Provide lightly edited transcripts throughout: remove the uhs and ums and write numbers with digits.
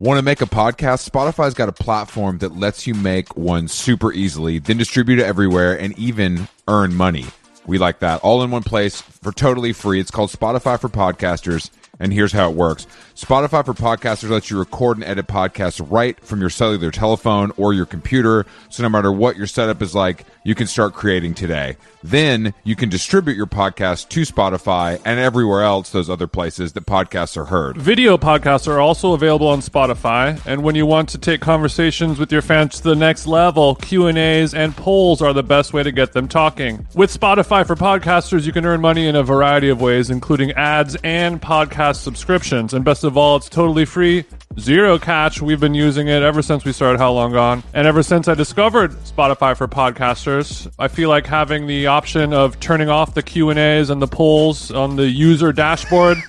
Want to make a podcast? Spotify's got a platform that lets you make one super easily, then distribute it everywhere and even earn money. We like that. All in one place for totally free. It's called Spotify for Podcasters, and here's how it works. Spotify for Podcasters lets you record and edit podcasts right from your cellular telephone or your computer, so no matter what your setup is like, you can start creating today. Then you can distribute your podcast to Spotify and everywhere else, those other places that podcasts are heard. Video podcasts are also available on Spotify, and when you want to take conversations with your fans to the next level, Q&As and polls are the best way to get them talking. With Spotify for Podcasters, you can earn money in a variety of ways, including ads and podcast subscriptions. And best of all, it's totally free, zero catch. We've been using it ever since we started How Long Gone. And ever since I discovered Spotify for Podcasters, I feel like having the option of turning off the Q&As and the polls on the user dashboard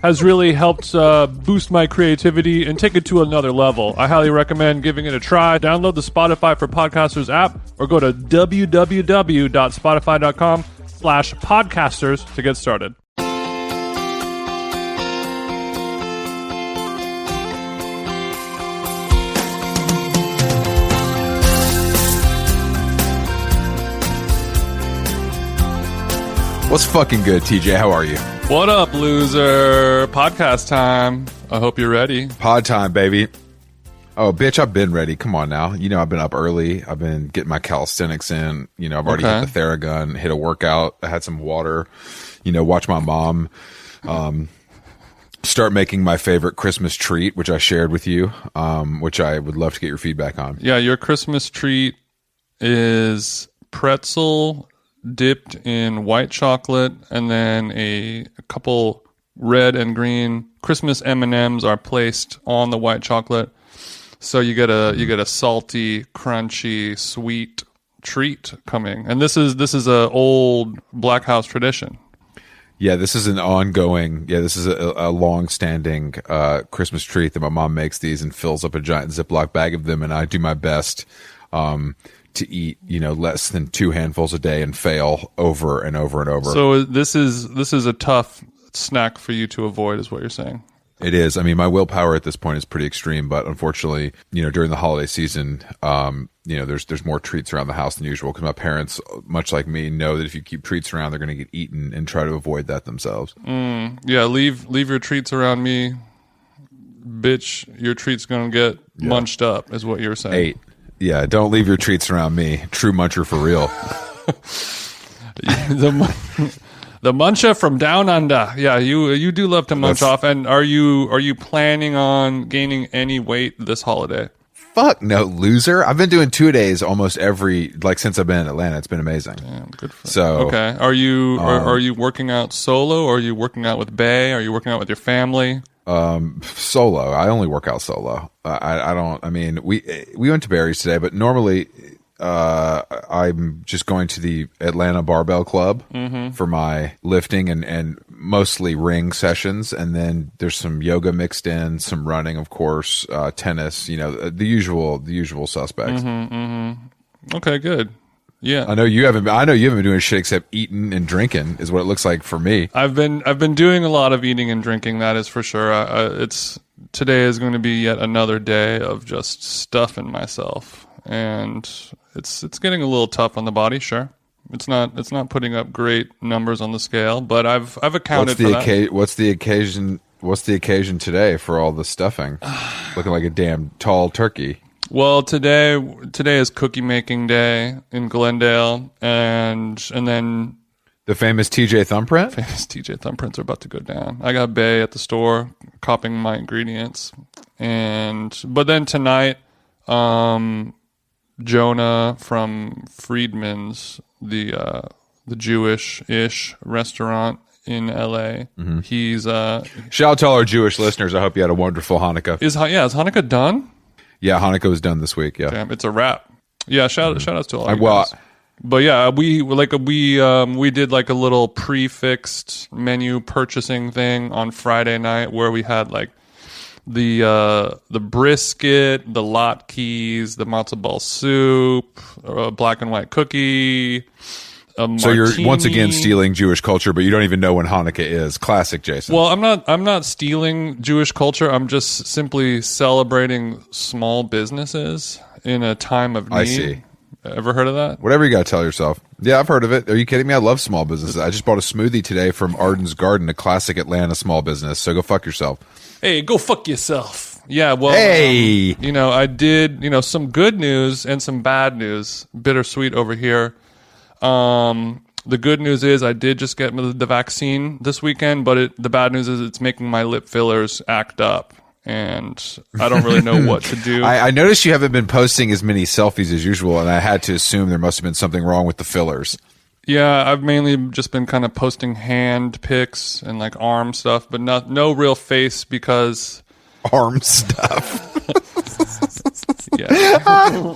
has really helped boost my creativity and take it to another level. I highly recommend giving it a try. Download the Spotify for Podcasters app or go to www.spotify.com/podcasters to get started. What's fucking good, TJ? How are you? What up, loser? Podcast time. I hope you're ready. Pod time, baby. Oh, bitch, I've been ready. Come on now. You know, I've been up early. I've been getting my calisthenics in. You know, I've already hit the Theragun, hit a workout. I had some water. You know, watch my mom start making my favorite Christmas treat, which I shared with you, which I would love to get your feedback on. Yeah, your Christmas treat is pretzel dipped in white chocolate, and then a couple red and green Christmas M&Ms are placed on the white chocolate, so you get a salty, crunchy, sweet treat coming. And this is a old Black House tradition. Yeah, this is an ongoing. Yeah, this is a long-standing Christmas treat that my mom makes these and fills up a giant Ziploc bag of them, and I do my best to eat, you know, less than 2 handfuls a day and fail over and over and over. So this is a tough snack for you to avoid, is what you're saying. It is. I mean, my willpower at this point is pretty extreme, but unfortunately, you know, during the holiday season, you know, there's more treats around the house than usual because my parents, much like me, know that if you keep treats around, they're going to get eaten and try to avoid that themselves. Yeah, leave your treats around me, bitch. Your treats going to get munched up, is what you're saying. 8. Yeah, don't leave your treats around me. True muncher for real. The muncher from down under. Yeah, you do love to munch off. And are you planning on gaining any weight this holiday? Fuck no, loser. I've been doing 2 days almost since I've been in Atlanta. It's been amazing. Damn, good for so. Okay. Are you working out solo, or are you working out with Bae? Are you working out with your family? Solo. I only work out solo. I don't. I mean, we went to Barry's today, but normally, I'm just going to the Atlanta Barbell Club for my lifting and mostly ring sessions, and then there's some yoga mixed in, some running, of course, tennis. You know, the usual suspects. Okay, good. Yeah, I know you haven't been doing shit except eating and drinking, is what it looks like for me. I've been doing a lot of eating and drinking. That is for sure. Today is going to be yet another day of just stuffing myself, and it's getting a little tough on the body. Sure, it's not putting up great numbers on the scale, but I've accounted for that. What's the occasion? What's the occasion today for all the stuffing? Looking like a damn tall turkey. Well, today is cookie making day in Glendale, and then the famous TJ Thumbprint. Famous TJ Thumbprints are about to go down. I got Bae at the store copying my ingredients, but then tonight, Jonah from Friedman's, the Jewish-ish restaurant in LA. He's shout out to all our Jewish listeners. I hope you had a wonderful Hanukkah. Is Hanukkah done? Yeah, Hanukkah was done this week. Yeah, damn, it's a wrap. Yeah, shout outs to all you guys. But yeah, we did like a little prefixed menu purchasing thing on Friday night where we had like the brisket, the latkes, the matzo ball soup, a black and white cookie, a martini. So you're once again stealing Jewish culture, but you don't even know when Hanukkah is. Classic, Jason. Well, I'm not stealing Jewish culture. I'm just simply celebrating small businesses in a time of need. I see. Ever heard of that? Whatever you got to tell yourself. Yeah, I've heard of it. Are you kidding me? I love small businesses. I just bought a smoothie today from Arden's Garden, a classic Atlanta small business. So go fuck yourself. Hey, go fuck yourself. Yeah, well, hey, I did, some good news and some bad news. Bittersweet over here. The good news is I did just get the vaccine this weekend, but the bad news is it's making my lip fillers act up. And I don't really know what to do. I noticed you haven't been posting as many selfies as usual, and I had to assume there must have been something wrong with the fillers. Yeah, I've mainly just been kind of posting hand pics and like arm stuff, but no real face because... Arm stuff. Yeah.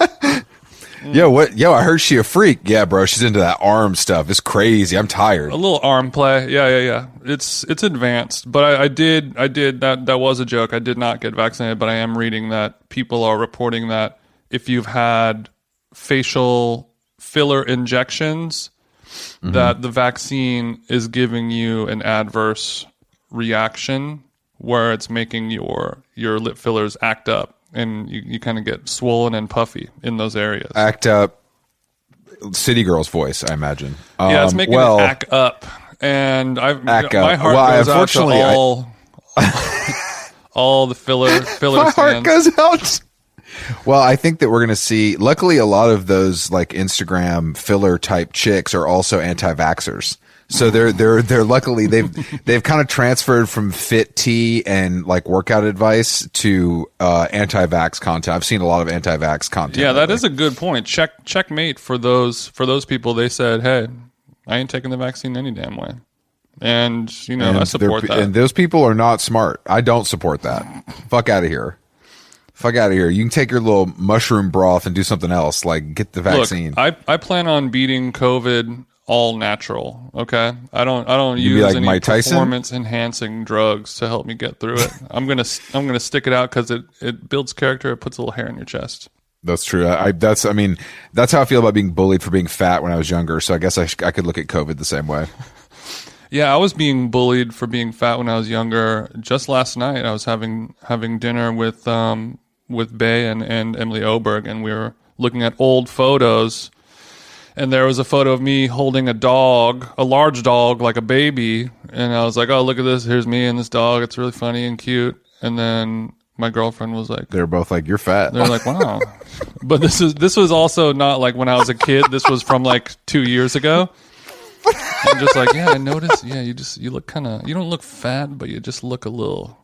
Yo, I heard she a freak. Yeah, bro, she's into that arm stuff. It's crazy. I'm tired. A little arm play. Yeah. It's advanced, but I did that was a joke. I did not get vaccinated, but I am reading that people are reporting that if you've had facial filler injections, that the vaccine is giving you an adverse reaction where it's making your lip fillers act up. And you kind of get swollen and puffy in those areas. Act up. City girl's voice, I imagine. It's making it act up. And my heart goes out to all the filler my fans. Heart goes out. Well, I think that we're going to see, luckily, a lot of those like Instagram filler type chicks are also anti-vaxxers. So they're luckily they've kind of transferred from fit tea and like workout advice to anti-vax content. I've seen a lot of anti-vax content. Yeah, that is a good point. Checkmate for those people. They said, "Hey, I ain't taking the vaccine any damn way," and I support that. And those people are not smart. I don't support that. Fuck out of here. Fuck out of here. You can take your little mushroom broth and do something else. Like get the vaccine. Look, I plan on beating COVID all natural. Okay, I don't use like any Mike Tyson? performance enhancing drugs to help me get through it. I'm gonna stick it out because it builds character. It puts a little hair in your chest. That's true. That's how I feel about being bullied for being fat when I was younger. So I guess I could look at COVID the same way. Yeah, I was being bullied for being fat when I was younger. Just last night, I was having dinner with Bay and Emily Oberg, and we were looking at old photos. And there was a photo of me holding a large dog, like a baby. And I was like, oh, look at this. Here's me and this dog. It's really funny and cute. And then my girlfriend was like... They were both like, you're fat. They're like, wow. But this was also not like when I was a kid. This was from like 2 years ago. I'm just like, yeah, I noticed. Yeah, you look kind of... You don't look fat, but you just look a little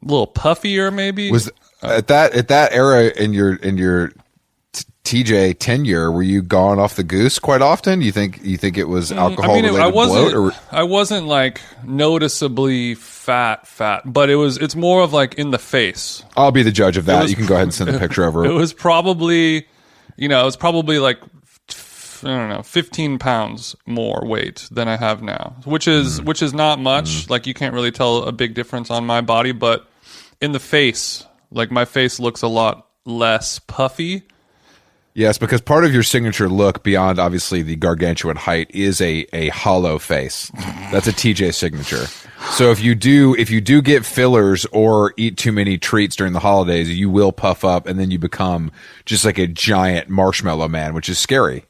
puffier maybe. Was at that era in your TJ tenure, were you gone off the goose quite often? You think it was alcohol related bloat? I wasn't like noticeably fat, but it's more of like in the face. I'll be the judge of that. You can go ahead and send the picture over. It was probably like, I don't know, 15 pounds more weight than I have now, which is not much. Like you can't really tell a big difference on my body, but in the face, like my face looks a lot less puffy. Yes, because part of your signature look, beyond obviously the gargantuan height, is a hollow face. That's a TJ signature. So if you do get fillers or eat too many treats during the holidays, you will puff up and then you become just like a giant marshmallow man, which is scary.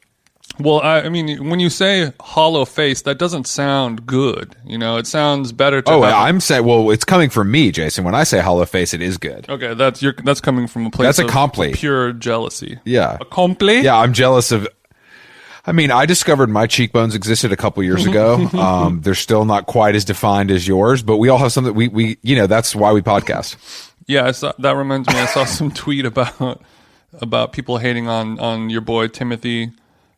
Well, I mean, when you say hollow face, that doesn't sound good. It sounds better to I'm saying, well, it's coming from me, Jason. When I say hollow face, it is good. Okay, that's coming from a place of pure jealousy. Yeah. A compli? Yeah, I'm jealous of... I discovered my cheekbones existed a couple years ago. They're still not quite as defined as yours, but we all have something... We that's why we podcast. Yeah, that reminds me. I saw some tweet about people hating on your boy Timothy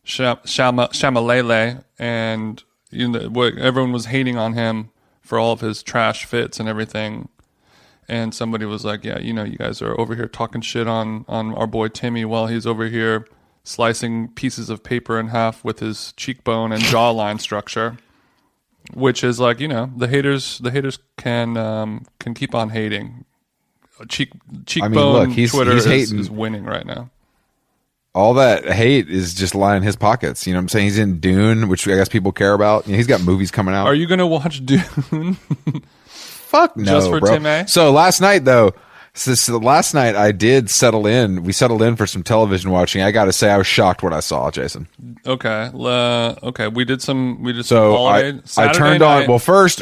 Chalamet, and everyone was hating on him for all of his trash fits and everything. And somebody was like, yeah, you guys are over here talking shit on our boy Timmy while he's over here slicing pieces of paper in half with his cheekbone and jawline structure, which is like, the haters can keep on hating. Cheekbone Twitter is winning right now. all that hate is just lying in his pockets. You know what I'm saying? He's in Dune, which I guess people care about. You know, he's got movies coming out. Are you gonna watch Dune? Fuck no, Just for bro. Tim A? So last night though, last night I did settle in. We settled in for some television watching. I got to say, I was shocked what I saw, Jason. Okay. Okay. We did some So holiday. I turned night. on. Well, first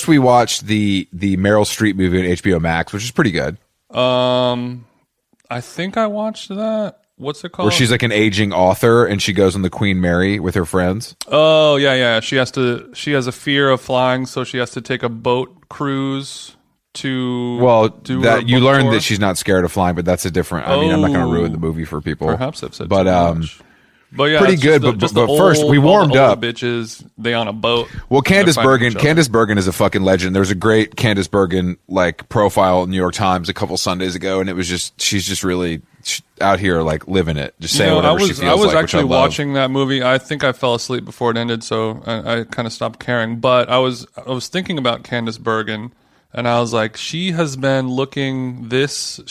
we watched the Meryl Streep movie on HBO Max, which is pretty good. I think I watched that. What's it called? Where she's like an aging author and she goes on the Queen Mary with her friends. Oh yeah. She has a fear of flying, so she has to take a boat cruise to do that you learn tour. that she's not scared of flying, but that's a different. I mean, I'm not going to ruin the movie for people. Perhaps I've said but too much. But yeah, pretty good. Just But the first, we warmed up. Bitches, they on a boat. Well, Candace They're fighting Bergen. each other. Candace Bergen is a fucking legend. There's a great Candace Bergen like profile in New York Times a couple Sundays ago, and it was just she's just really out here like living it, just saying whatever she feels like. I was which actually love. watching that movie. I think I fell asleep before it ended, so I kind of stopped caring. But I was thinking about Candace Bergen, and I was like, she's been looking this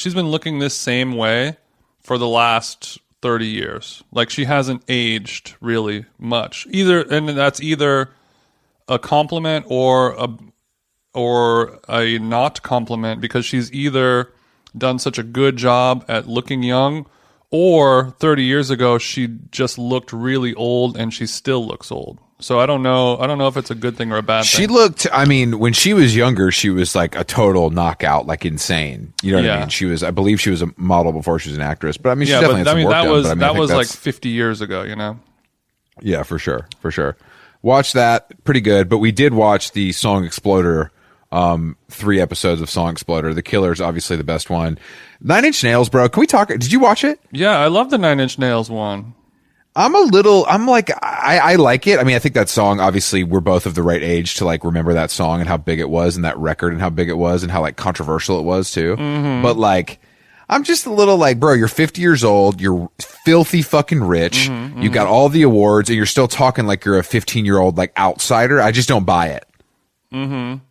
same way for the last 30 years. Like, she hasn't aged really much and that's either a compliment or a not compliment, because she's either done such a good job at looking young, or 30 years ago she just looked really old and she still looks old. So I don't know if it's a good thing or a bad thing. She looked, I mean, when she was younger, she was like a total knockout, like insane. You know what I mean? I believe she was a model before she was an actress, but I mean, she definitely had some work done. That was like 50 years ago, you know? Yeah, for sure. Watch that, pretty good. But we did watch the Song Exploder, 3 episodes of Song Exploder. The Killer's obviously the best one. 9 Inch Nails, bro. Can we talk? Did you watch it? Yeah, I love the 9 Inch Nails one. I like it. I mean, I think that song, obviously we're both of the right age to like remember that song and how big it was, and that record and how big it was, and how like controversial it was too. Mm-hmm. But like, I'm just a little like, bro, you're 50 years old, you're filthy fucking rich, you got all the awards, and you're still talking like you're a 15-year-old like outsider. I just don't buy it. Mm-hmm.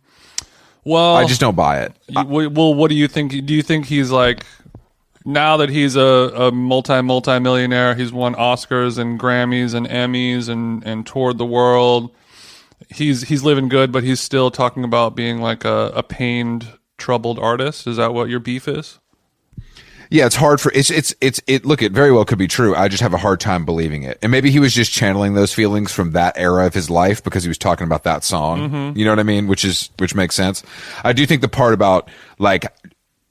Well, I just don't buy it. Well, what do you think? Do you think he's like, now that he's a multi-millionaire, he's won Oscars and Grammys and Emmys and toured the world, he's living good, but he's still talking about being like a pained, troubled artist? Is that what your beef is? Yeah, it's hard for it. Look, it very well could be true. I just have a hard time believing it. And maybe he was just channeling those feelings from that era of his life because he was talking about that song. Mm-hmm. You know what I mean? Which makes sense. I do think the part about like,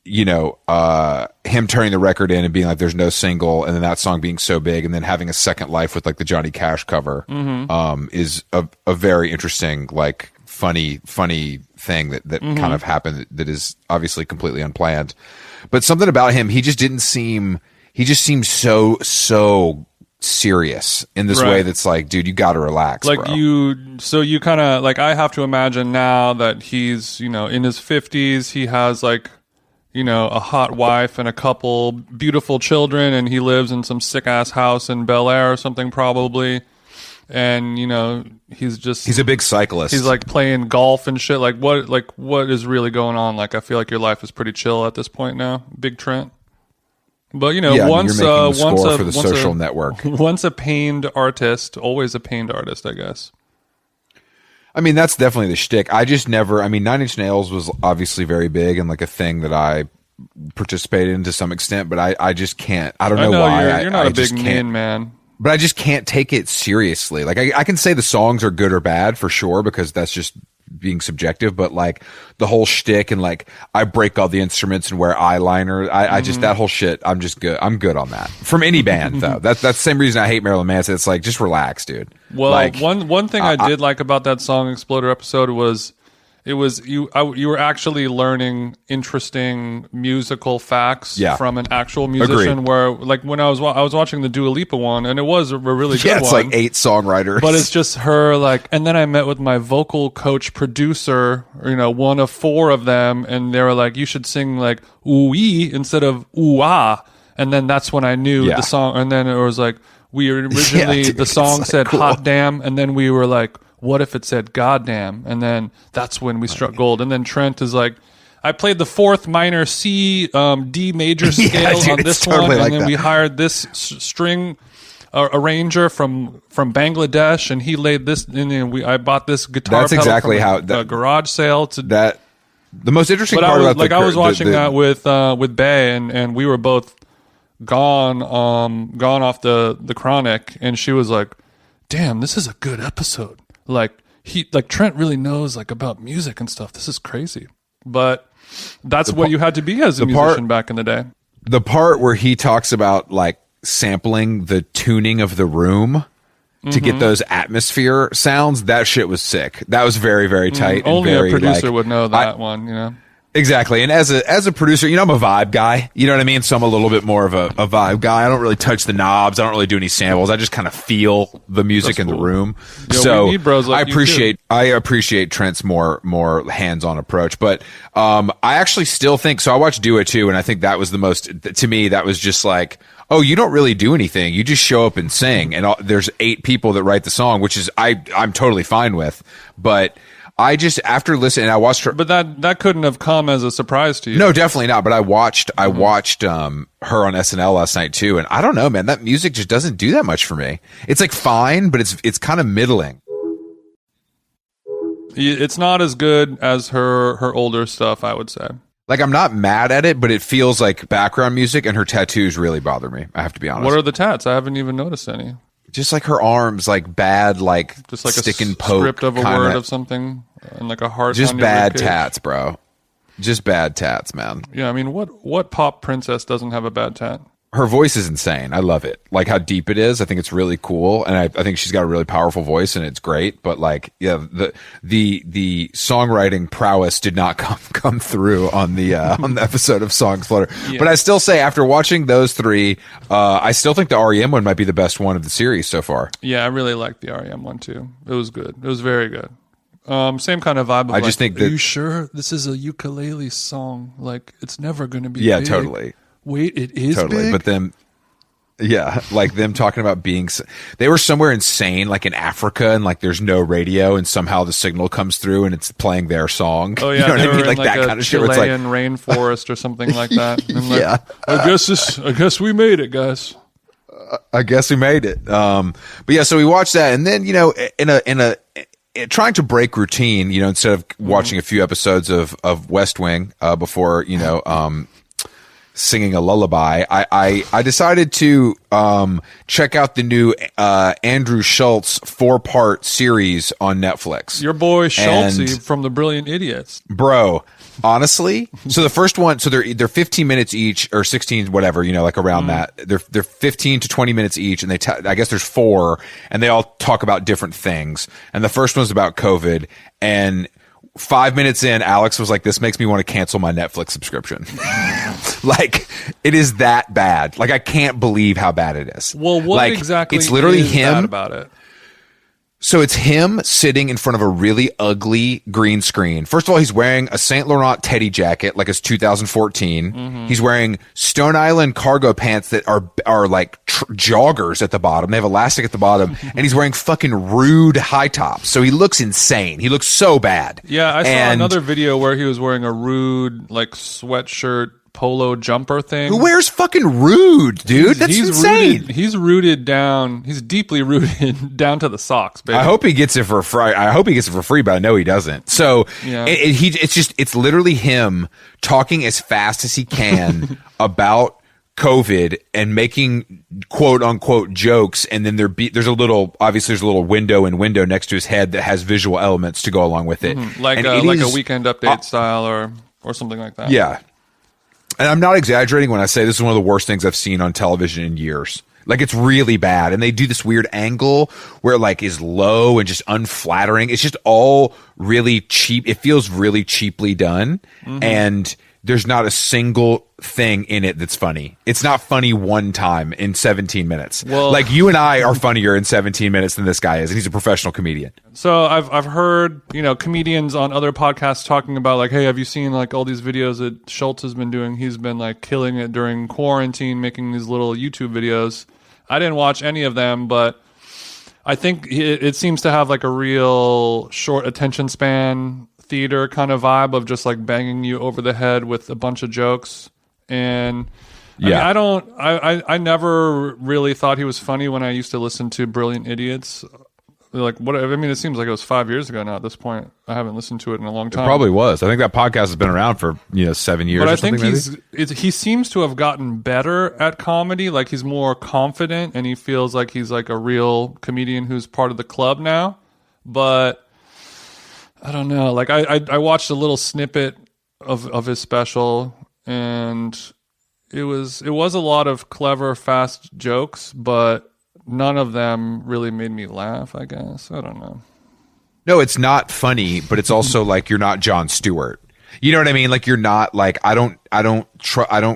you know, him turning the record in and being like, there's no single, and then that song being so big, and then having a second life with like the Johnny Cash cover, is a very interesting, like funny thing that kind of happened that is obviously completely unplanned. But something about him, he just seemed so serious in this way that's like, dude, you got to relax, like, bro. you kind of like, I have to imagine now that he's, you know, in his 50s, he has like, you know, a hot wife and a couple beautiful children, and he lives in some sick ass house in Bel Air or something probably. And, you know, he's a big cyclist. He's like playing golf and shit. Like what is really going on? Like, I feel like your life is pretty chill at this point now, Big Trent. But, you know, once for the social network. Once a pained artist, always a pained artist, I guess. I mean, that's definitely the shtick. I just never, I mean, 9 Inch Nails was obviously very big and like a thing that I participated in to some extent, but I just can't. I don't know why. You're not a big Nin man. But I just can't take it seriously. Like, I can say the songs are good or bad for sure, because that's just being subjective, but like the whole shtick and like I break all the instruments and wear eyeliner. I just, that whole shit, I'm just good. I'm good on that. From any band though. That's the same reason I hate Marilyn Manson. It's like, just relax, dude. Well, like, one thing I did like about that Song Exploder episode was you were actually learning interesting musical facts from an actual musician. Agreed. Where like when I was watching the Dua Lipa one, and it was a really good one. It's like 8 songwriters, but it's just her like. And then I met with my vocal coach producer, you know, one of 4 of them, and they were like, you should sing like ooh-ee instead of ooh-ah. And then that's when I knew the song. And then it was like, we originally the song said cool. Hot damn, and then we were like, what if it said goddamn? And then that's when we struck gold. And then Trent is like, I played the fourth minor C D major scale dude, on this totally one, like and then that. we hired this string arranger from Bangladesh, and he laid this. And then I bought this guitar. That's pedal exactly from how a garage sale. that the most interesting But part about I was watching the, that with Bay, and we were both gone off the Chronic, and she was like, "Damn, this is a good episode." Trent really knows about music and stuff. This is crazy. But that's what you had to be as a musician back in the day. The part where he talks about sampling the tuning of the room to get those atmosphere sounds, that shit was sick. That was very, very tight. Only and very, a producer would know that one, Exactly. And as a producer, I'm a vibe guy. You know what I mean? So I'm a little bit more of a vibe guy. I don't really touch the knobs. I don't really do any samples. I just kind of feel the music in the room. Yo, so we need bros like I appreciate Trent's more hands-on approach. But I actually still think so. I watched Do It too, and I think that was the most, to me, that was just like, oh, you don't really do anything. You just show up and sing. And there's 8 people that write the song, which is I'm totally fine with. But I just, after listening, I watched her. But that couldn't have come as a surprise to you. No, definitely not. But I watched her on SNL last night too, and I don't know, man. That music just doesn't do that much for me. It's fine, but it's kind of middling. It's not as good as her older stuff, I would say. I'm not mad at it, but it feels like background music, and her tattoos really bother me. I have to be honest. What are the tats? I haven't even noticed any. Just her arms, bad, just like stick a and poke script of a kinda, word of something, and a heart. Just on your bad ribcage. tats, bro. Just bad tats, man. Yeah, I mean, what pop princess doesn't have a bad tat? Her voice is insane. I love it. How deep it is. I think it's really cool, and I think she's got a really powerful voice, and it's great. But the songwriting prowess did not come through on the episode of Song Exploder. Yeah. But I still say, after watching those 3, I still think the REM one might be the best one of the series so far. Yeah, I really liked the REM one too. It was good. It was very good. Same kind of vibe. Of I just think that, are you sure this is a ukulele song? It's never going to be. Yeah, big. totally. Wait, it is totally. big? But then, yeah, them talking about being, they were somewhere insane, in Africa, and there's no radio, and somehow the signal comes through and it's playing their song. Oh yeah, you know they what I mean? were in that kind of shit. Where it's Chilean rainforest or something like that. And yeah, I guess we made it, guys. I guess we made it. But yeah, so we watched that, and then in a trying to break routine, instead of watching a few episodes of West Wing before singing a lullaby, I decided to check out the new Andrew Schultz 4-part series on Netflix. Your boy Schultzy from The Brilliant Idiots. Bro, honestly, so the first one, so they're 15 minutes each, or 16, whatever, around that. They're 15 to 20 minutes each, and I guess there's 4, and they all talk about different things. And the first one's about COVID, and 5 minutes in, Alex was like, "This makes me want to cancel my Netflix subscription." It is that bad. I can't believe how bad it is. Well, what exactly it's literally is him bad about it? So it's him sitting in front of a really ugly green screen. First of all, he's wearing a Saint Laurent teddy jacket, it's 2014. He's wearing Stone Island cargo pants that are joggers at the bottom. They have elastic at the bottom, and he's wearing fucking rude high tops. So he looks insane. He looks so bad. Yeah, I saw another video where he was wearing a rude sweatshirt polo jumper thing. Who wears fucking rude, dude? That's insane. He's rooted down. He's deeply rooted down to the socks, baby. I hope he gets it for free. But I know he doesn't. So yeah. It's literally him talking as fast as he can about COVID and making quote unquote jokes. And then there's a little window next to his head that has visual elements to go along with it. Mm-hmm. Like a Weekend Update style or something like that. Yeah. And I'm not exaggerating when I say this is one of the worst things I've seen on television in years. It's really bad. And they do this weird angle where is low and just unflattering. It's just all really cheap. It feels really cheaply done. Mm-hmm. And there's not a single thing in it that's funny. It's not funny one time in 17 minutes. Well, you and I are funnier in 17 minutes than this guy is, and he's a professional comedian. So I've heard, comedians on other podcasts talking about hey, have you seen all these videos that Schultz has been doing? He's been killing it during quarantine, making these little YouTube videos. I didn't watch any of them, but I think it seems to have a real short attention span theater kind of vibe of just like banging you over the head with a bunch of jokes. And I never really thought he was funny when I used to listen to Brilliant Idiots. Like what? I mean, it seems like it was 5 years ago now. At this point, I haven't listened to it in a long time. It probably was. I think that podcast has been around for 7 years. But I or think something, he seems to have gotten better at comedy. Like he's more confident, and he feels like he's like a real comedian who's part of the club now. But I don't know. Like I watched a little snippet of his special, and it was a lot of clever, fast jokes, but none of them really made me laugh, I guess. I don't know. No, it's not funny, but it's also like you're not Jon Stewart. You know what I mean? Like you're not like I don't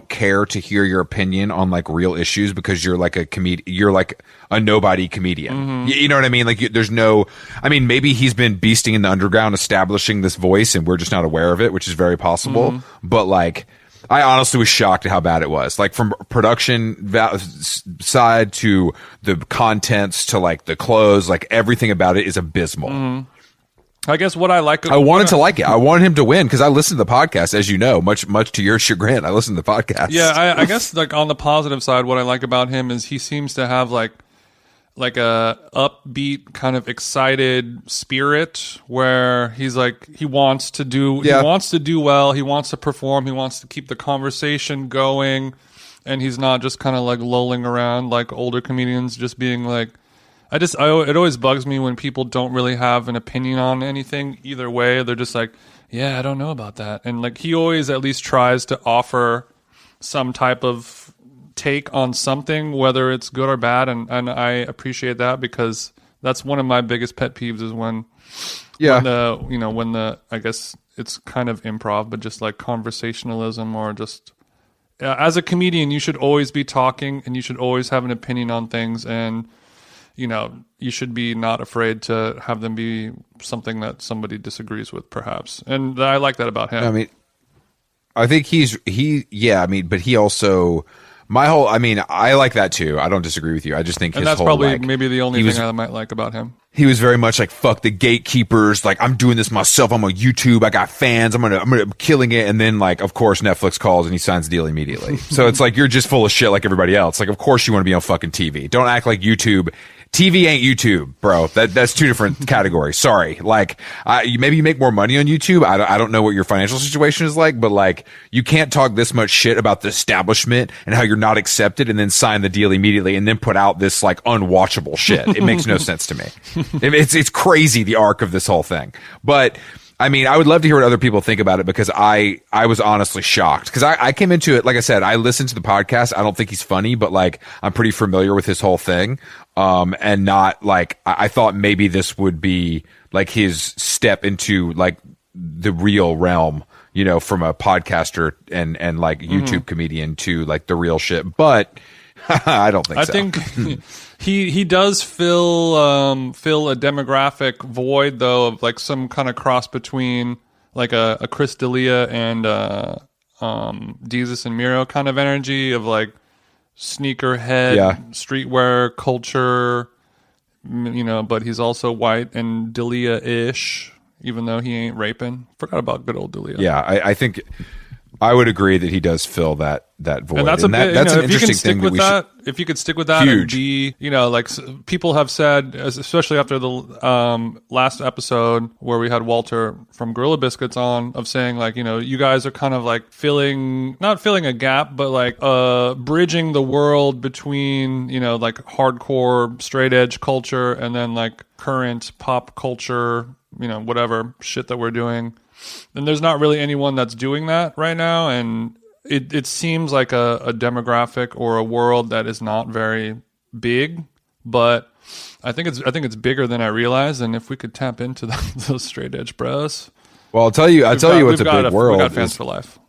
care to hear your opinion on like real issues because you're like a comedian. You're like a nobody comedian. Mm-hmm. You know what I mean? Like there's no. I mean, maybe he's been beasting in the underground, establishing this voice, and we're just not aware of it, which is very possible. Mm-hmm. But like, I honestly was shocked at how bad it was. Like from production side to the contents to like the clothes, like everything about it is abysmal. Mm-hmm. I guess what I like... I wanted to like it. I wanted him to win because I listened to the podcast, as you know, much to your chagrin. I listened to the podcast. Yeah, I guess like on the positive side, what I like about him is he seems to have like a upbeat kind of excited spirit where he's like he wants to do well, he wants to perform, he wants to keep the conversation going, and he's not just kind of like lolling around like older comedians just being like it always bugs me when people don't really have an opinion on anything either way. They're just like, yeah, I don't know about that. And like he always at least tries to offer some type of take on something, whether it's good or bad, and I appreciate that because that's one of my biggest pet peeves is when the I guess it's kind of improv, but just like conversationalism or just as a comedian, you should always be talking and you should always have an opinion on things, and you should be not afraid to have them be something that somebody disagrees with, perhaps. And I like that about him. I mean, I think but he also, I like that too. I don't disagree with you. I just think and that's probably maybe the only thing I might like about him. He was very much like, fuck the gatekeepers. Like, I'm doing this myself. I'm on YouTube. I got fans. I'm killing it. And then like, of course, Netflix calls and he signs the deal immediately. So it's like, you're just full of shit like everybody else. Like, of course you want to be on fucking TV. Don't act like YouTube. TV ain't YouTube, bro. That's two different categories. Sorry. Like, maybe you make more money on YouTube. I don't know what your financial situation is like, but like, you can't talk this much shit about the establishment and how you're not accepted and then sign the deal immediately and then put out this like unwatchable shit. It makes no sense to me. It's crazy, the arc of this whole thing. But I mean, I would love to hear what other people think about it because I was honestly shocked because I came into it, like I said, I listened to the podcast. I don't think he's funny, but like I'm pretty familiar with his whole thing. And not like, I thought maybe this would be like his step into like the real realm, from a podcaster and like YouTube comedian to like the real shit. But I don't think so. I think he does fill a demographic void though of like some kind of cross between like a Chris D'Elia and Desus and Mero kind of energy of like sneakerhead, streetwear culture, but he's also white and D'Elia-ish, even though he ain't raping. Forgot about good old D'Elia. Yeah, I think I would agree that he does fill that void. And that's that's an interesting thing that if you could stick with that huge. And be, like people have said, especially after the last episode where we had Walter from Gorilla Biscuits on, of saying like, you guys are kind of like not filling a gap, but like bridging the world between, like hardcore straight edge culture and then like current pop culture, whatever shit that we're doing. And there's not really anyone that's doing that right now, and it seems like a demographic or a world that is not very big, but I think it's bigger than I realized. And if we could tap into those straight edge bros, well, I'll tell you what's a big world. We got fans for life.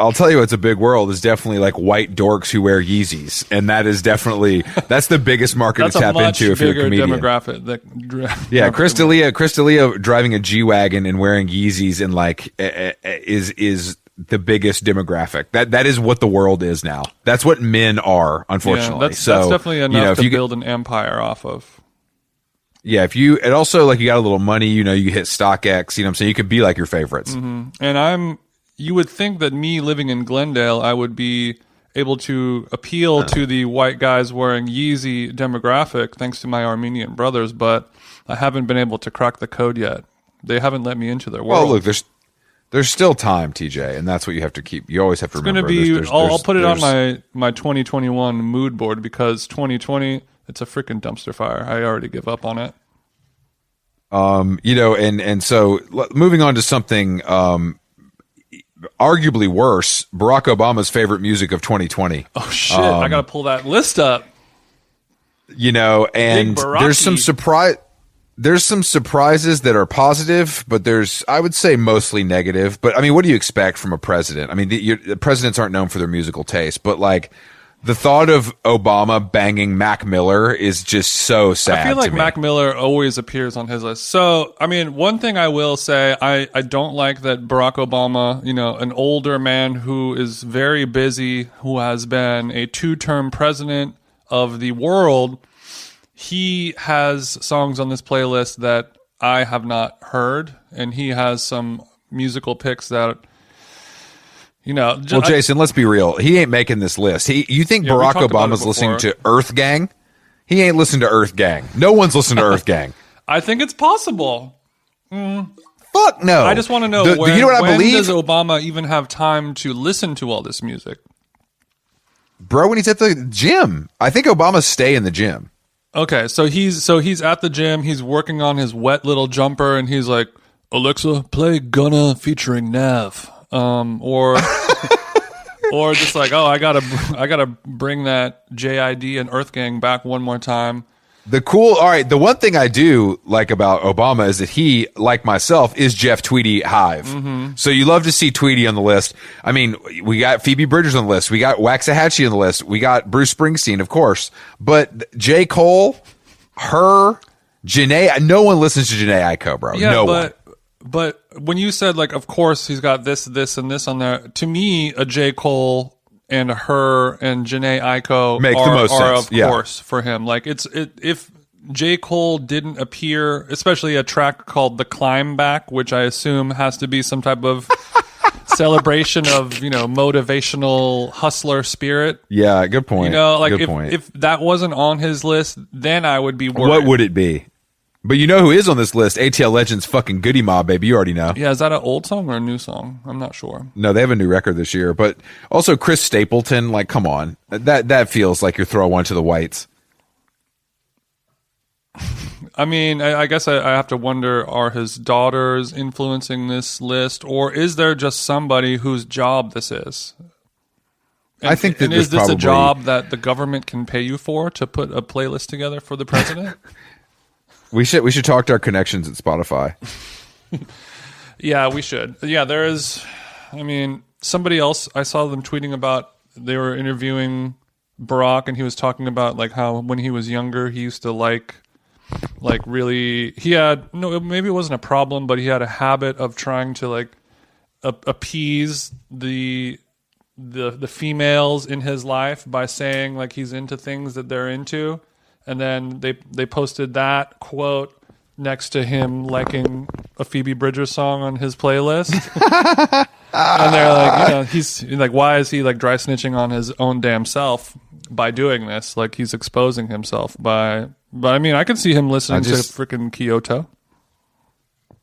I'll tell you what's a big world is definitely like white dorks who wear Yeezys, and that's the biggest market to tap into if you're a comedian. Demographic. Chris D'Elia driving a G-Wagon and wearing Yeezys and like is the biggest demographic. That is what the world is now. That's what men are, unfortunately. Yeah, that's definitely enough to build an empire off of. Yeah, if you, and also like you got a little money, you know, you hit StockX, you know what I'm saying? You could be like your favorites. And you would think that me living in Glendale, I would be able to appeal to the white guys wearing Yeezy demographic thanks to my Armenian brothers, but I haven't been able to crack the code yet. They haven't let me into their world. Well, look, there's still time, TJ, and that's what you have to keep. You always have to remember. It's going to be, I'll put it on my 2021 mood board because 2020, it's a freaking dumpster fire. I already give up on it. You know, and so moving on to something arguably worse, Barack Obama's favorite music of 2020. Oh shit! I got to pull that list up. You know, and there's some surprises that are positive, but there's, I would say, mostly negative. But I mean, what do you expect from a president? I mean, the presidents aren't known for their musical taste, but like the thought of Obama banging Mac Miller is just so sad. I feel like Mac Miller always appears on his list. So, I mean, one thing I will say, I don't like that Barack Obama, you know, an older man who is very busy, who has been a 2-term president of the world, he has songs on this playlist that I have not heard, and he has some musical picks that, you know. Well, Jason, let's be real. He ain't making this list. You think Barack Obama's listening to Earth Gang? He ain't listening to Earth Gang. No one's listening to Earth Gang. I think it's possible. Fuck no. I just want to know, you know what I believe? Does Obama even have time to listen to all this music? Bro, when he's at the gym. I think Obama's stay in the gym. Okay, so he's at the gym, he's working on his wet little jumper, and he's like, Alexa, play Gunna featuring Nav. Or just like, oh, I gotta bring that JID and Earth Gang back one more time. The one thing I do like about Obama is that he, like myself, is Jeff Tweedy Hive. Mm-hmm. So you love to see Tweedy on the list. I mean, we got Phoebe Bridgers on the list. We got Waxahachie on the list. We got Bruce Springsteen, of course. But J. Cole, her, Janae, no one listens to Janae Aiko, bro. Yeah, no one. But when you said, like, of course he's got this, and this on there, to me, a J. Cole and her and Janae Aiko make the most sense. Of course for him. Like if J. Cole didn't appear, especially a track called The Climb Back, which I assume has to be some type of celebration of, you know, motivational hustler spirit. Yeah, good point. You know, like if that wasn't on his list, then I would be worried. What would it be? But you know who is on this list? ATL Legends fucking Goody Mob, baby. You already know. Yeah, is that an old song or a new song? I'm not sure. No, they have a new record this year. But also Chris Stapleton, like, come on. That feels like you're throwing one to the whites. I mean, I guess I have to wonder, are his daughters influencing this list? Or is there just somebody whose job this is? I think that and is this a job that the government can pay you for, to put a playlist together for the president? We should talk to our connections at Spotify. Yeah, we should. Yeah, there is. I mean, somebody else, I saw them tweeting about, they were interviewing Barack, and he was talking about like how when he was younger, he used to like really, he had, no, maybe it wasn't a problem, but he had a habit of trying to like appease the females in his life by saying like he's into things that they're into. And then they posted that quote next to him liking a Phoebe Bridgers song on his playlist. And they're like, you know, he's like, why is he like dry snitching on his own damn self by doing this? Like, he's exposing himself by. But I mean, I can see him listening to freaking Kyoto.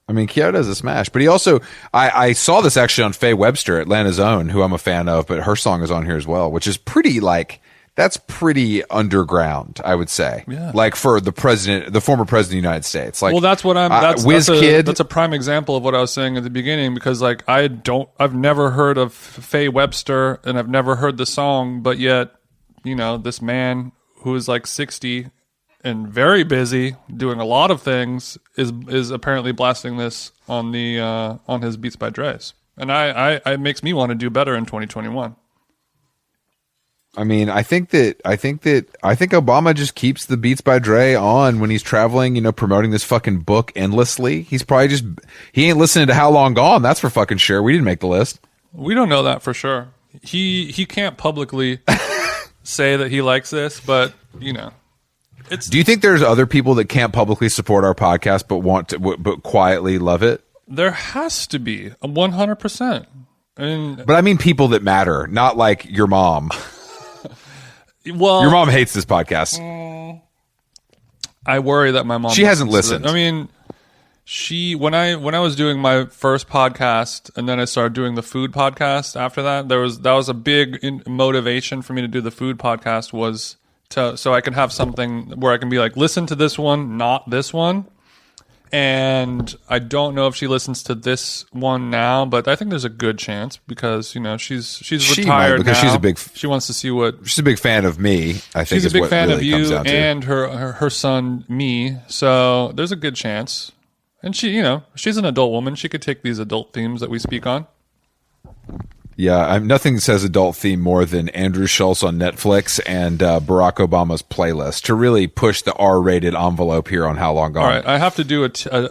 I mean, Kyoto's a smash. But he also, I saw this actually on Faye Webster, Atlanta's own, who I'm a fan of, but her song is on here as well, which is pretty like. That's pretty underground, I would say. Yeah. Like for the former president of the United States. Like, well, that's what that's WizKid. That's a prime example of what I was saying at the beginning, because like I've never heard of Faye Webster, and I've never heard the song, but yet, you know, this man who is like 60 and very busy doing a lot of things is apparently blasting this on his Beats by Dre's. And it makes me want to do better in 2021. I mean, I think Obama just keeps the Beats by Dre on when he's traveling, you know, promoting this fucking book endlessly. He's probably he ain't listening to How Long Gone. That's for fucking sure. We didn't make the list. We don't know that for sure. He can't publicly say that he likes this, but you know. Do you think there's other people that can't publicly support our podcast but want to, but quietly love it? There has to be 100%. But I mean people that matter, not like your mom. Well, your mom hates this podcast. I worry that my mom. She hasn't listened. I mean, when I was doing my first podcast, and then I started doing the food podcast. After that, that was a big motivation for me to do the food podcast, was so I could have something where I can be like, listen to this one, not this one. And I don't know if she listens to this one now, but I think there's a good chance because she's retired because now. She wants to see what she's a big fan of me. I think she's a big fan really of you and her son me. So there's a good chance. And she's an adult woman. She could take these adult themes that we speak on. Yeah, nothing says adult theme more than Andrew Schultz on Netflix and Barack Obama's playlist to really push the R-rated envelope here on How Long Gone. All right, I have to do a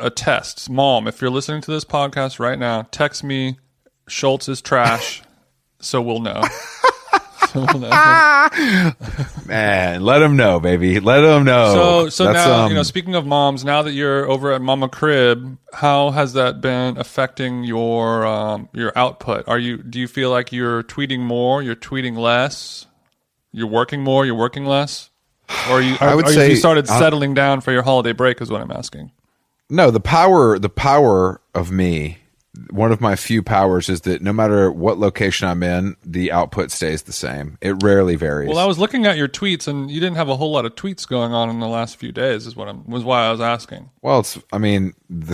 test. Mom, if you're listening to this podcast right now, text me Schultz is trash so we'll know. Man, let them know, baby. Let them know. So now, speaking of moms, now that you're over at Mama Crib, how has that been affecting your output? Do you feel like you're tweeting more, you're tweeting less, you're working more, you're working less? Or have you started settling down for your holiday break is what I'm asking. No, the power of me, one of my few powers is that no matter what location I'm in, the output stays the same. It rarely varies. Well, I was looking at your tweets, and you didn't have a whole lot of tweets going on in the last few days. Was why I was asking. Well, this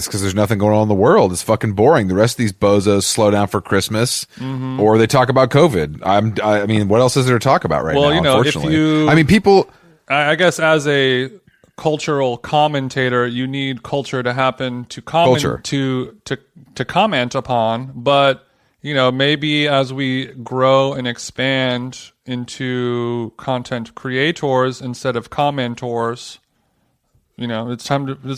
because there's nothing going on in the world. It's fucking boring. The rest of these bozos slow down for Christmas, or they talk about COVID. I mean, what else is there to talk about right now? Unfortunately, people. I guess as a cultural commentator, you need culture to happen to comment to comment upon, but maybe as we grow and expand into content creators instead of commentors, it's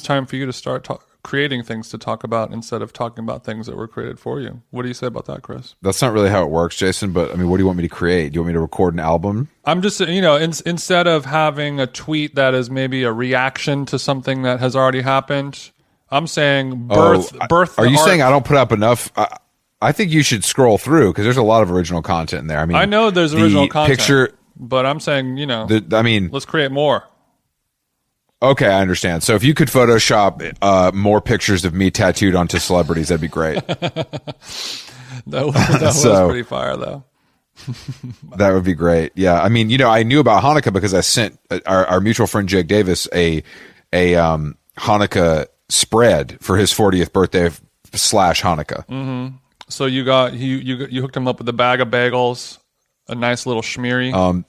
time for you to start creating things to talk about instead of talking about things that were created for you. What do you say about that, Chris? That's not really how it works, Jason, but I mean, what do you want me to create? Do you want me to record an album? I'm just, instead of having a tweet that is maybe a reaction to something that has already happened, I'm saying birth. Are you saying I don't put up enough? I think you should scroll through because there's a lot of original content in there. I mean, I know there's original content, but I'm saying, let's create more. Okay, I understand. So if you could Photoshop more pictures of me tattooed onto celebrities, that'd be great. that was pretty fire, though. That would be great. Yeah, I mean, I knew about Hanukkah because I sent our mutual friend Jake Davis a Hanukkah spread for his 40th birthday / Hanukkah. Mm-hmm. So you hooked him up with a bag of bagels, a nice little schmeary.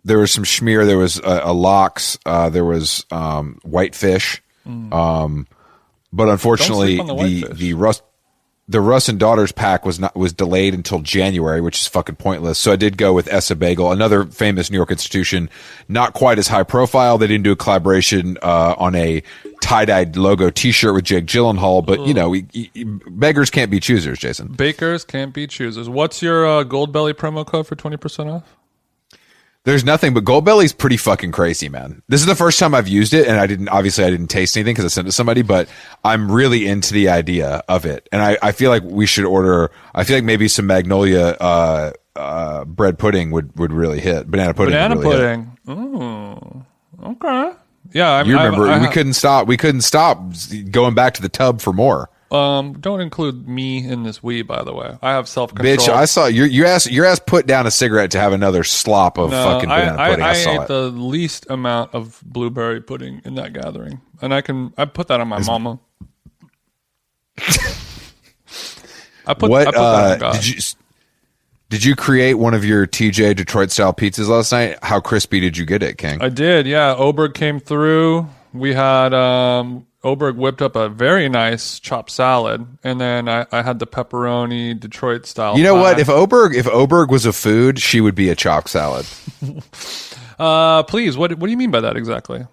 There was some schmear. There was a lox. There was whitefish. But unfortunately, the Russ and Daughters pack was delayed until January, which is fucking pointless. So I did go with Essa Bagel, another famous New York institution, not quite as high profile. They didn't do a collaboration on a tie-dyed logo T-shirt with Jake Gyllenhaal, but beggars can't be choosers, Jason. Bakers can't be choosers. What's your Goldbelly promo code for 20% off? There's nothing, but Goldbelly's pretty fucking crazy, man. This is the first time I've used it, and I didn't taste anything because I sent it to somebody, but I'm really into the idea of it. And I feel like we should order, I feel like maybe some Magnolia bread pudding would really hit. Banana pudding. Ooh, okay. Yeah, you remember we couldn't stop going back to the tub for more. Don't include me in this by the way. I have self-control. Bitch, I saw your ass put down a cigarette to have another slop of fucking banana pudding. I saw ate the least amount of blueberry pudding in that gathering. And I put that on my mama. I put that on God. Did you create one of your TJ Detroit style pizzas last night? How crispy did you get it, King? I did, yeah. Oberg came through. We had Oberg whipped up a very nice chopped salad, and then I had the pepperoni Detroit style. You know what? If Oberg was a food, she would be a chopped salad. Please, what do you mean by that exactly?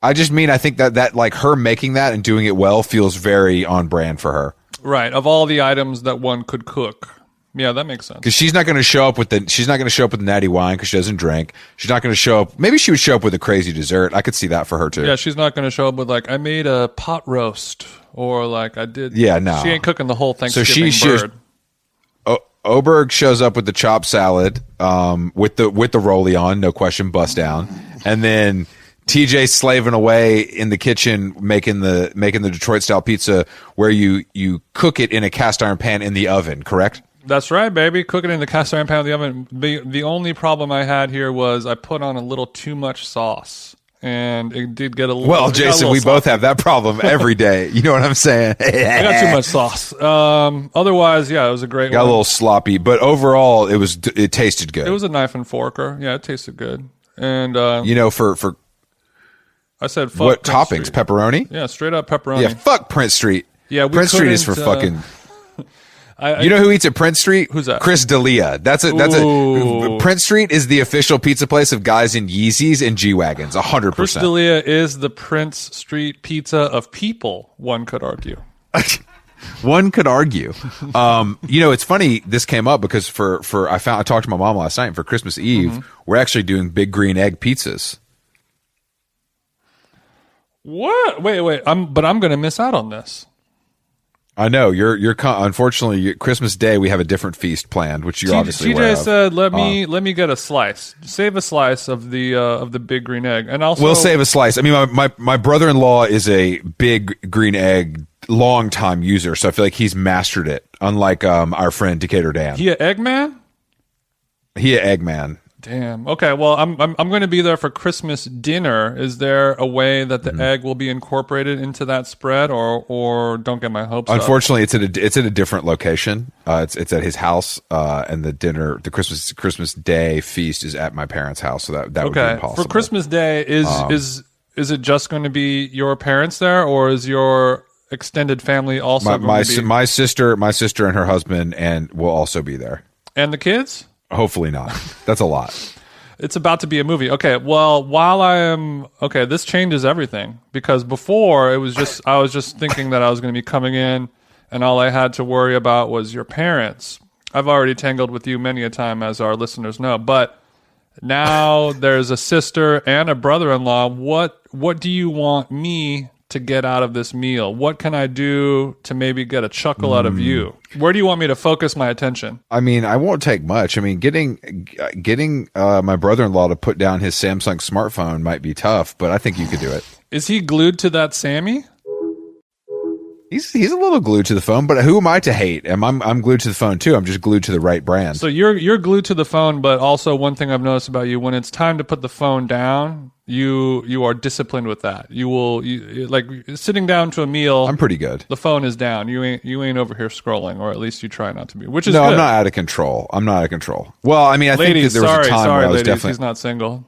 I just mean I think that like her making that and doing it well feels very on brand for her. Right. Of all the items that one could cook, Yeah, that makes sense. Because she's not going to show up with the natty wine because she doesn't drink. She's not going to show up. Maybe she would show up with a crazy dessert. I could see that for her too. Yeah, she's not going to show up with like I made a pot roast or like I did. Yeah, no. She ain't cooking the whole Thanksgiving bird. Oberg shows up with the chopped salad, with the rollie on, no question, bust down, and then TJ slaving away in the kitchen making the Detroit style pizza where you cook it in a cast iron pan in the oven, correct? That's right, baby. Cook it in the cast iron pan in the oven. The only problem I had here was I put on a little too much sauce. And it did get a little. Well, Jason, we both have that problem every day. You know what I'm saying? I got too much sauce. Otherwise, yeah, it was a great one. Got a little sloppy, but overall, it tasted good. It was a knife and forker. Yeah, it tasted good. And for I said, fuck what Prince toppings? Street. Pepperoni? Yeah, straight up pepperoni. Yeah, fuck Prince Street. Yeah, Prince Street is for fucking. You know who eats at Prince Street? Who's that? Chris D'Elia. That's a Prince Street is the official pizza place of guys in Yeezys and G-Wagons. 100%. Chris D'Elia is the Prince Street pizza of people. One could argue. One could argue. It's funny this came up because I talked to my mom last night, and for Christmas Eve, we're actually doing big green egg pizzas. What? Wait. I'm going to miss out on this. I know unfortunately Christmas Day we have a different feast planned, which you're obviously aware of. TJ said, "Let me get a slice. Save a slice of the big green egg, and also we'll save a slice." I mean, my brother-in-law is a big green egg long time user, so I feel like he's mastered it. Unlike our friend Decatur Dan, he a Eggman. He a Eggman. Damn. Okay. Well, I'm going to be there for Christmas dinner. Is there a way that the egg will be incorporated into that spread, or don't get my hopes up? Unfortunately, it's at a different location. It's at his house, and the Christmas Day feast is at my parents' house. So that would be impossible. For Christmas Day, is it just going to be your parents there, or is your extended family also my sister and her husband and will also be there, and the kids? Hopefully not. That's a lot. It's about to be a movie. Okay, well, this changes everything because before I was just thinking that I was going to be coming in and all I had to worry about was your parents. I've already tangled with you many a time, as our listeners know, but now there's a sister and a brother-in-law. What do you want me to get out of this meal? What can I do to maybe get a chuckle out of you? Where do you want me to focus my attention? I mean, I won't take much. I mean, getting my brother-in-law to put down his Samsung smartphone might be tough, but I think you could do it. Is he glued to that Sammy? He's a little glued to the phone, but who am I to hate? I'm glued to the phone too. I'm just glued to the right brand. So you're glued to the phone, but also one thing I've noticed about you, when it's time to put the phone down, you are disciplined with that. You like sitting down to a meal. I'm pretty good. The phone is down. You ain't over here scrolling, or at least you try not to be. Which is no, good. I'm not out of control. Well, I mean, I think that there was a time where I was definitely. He's not single.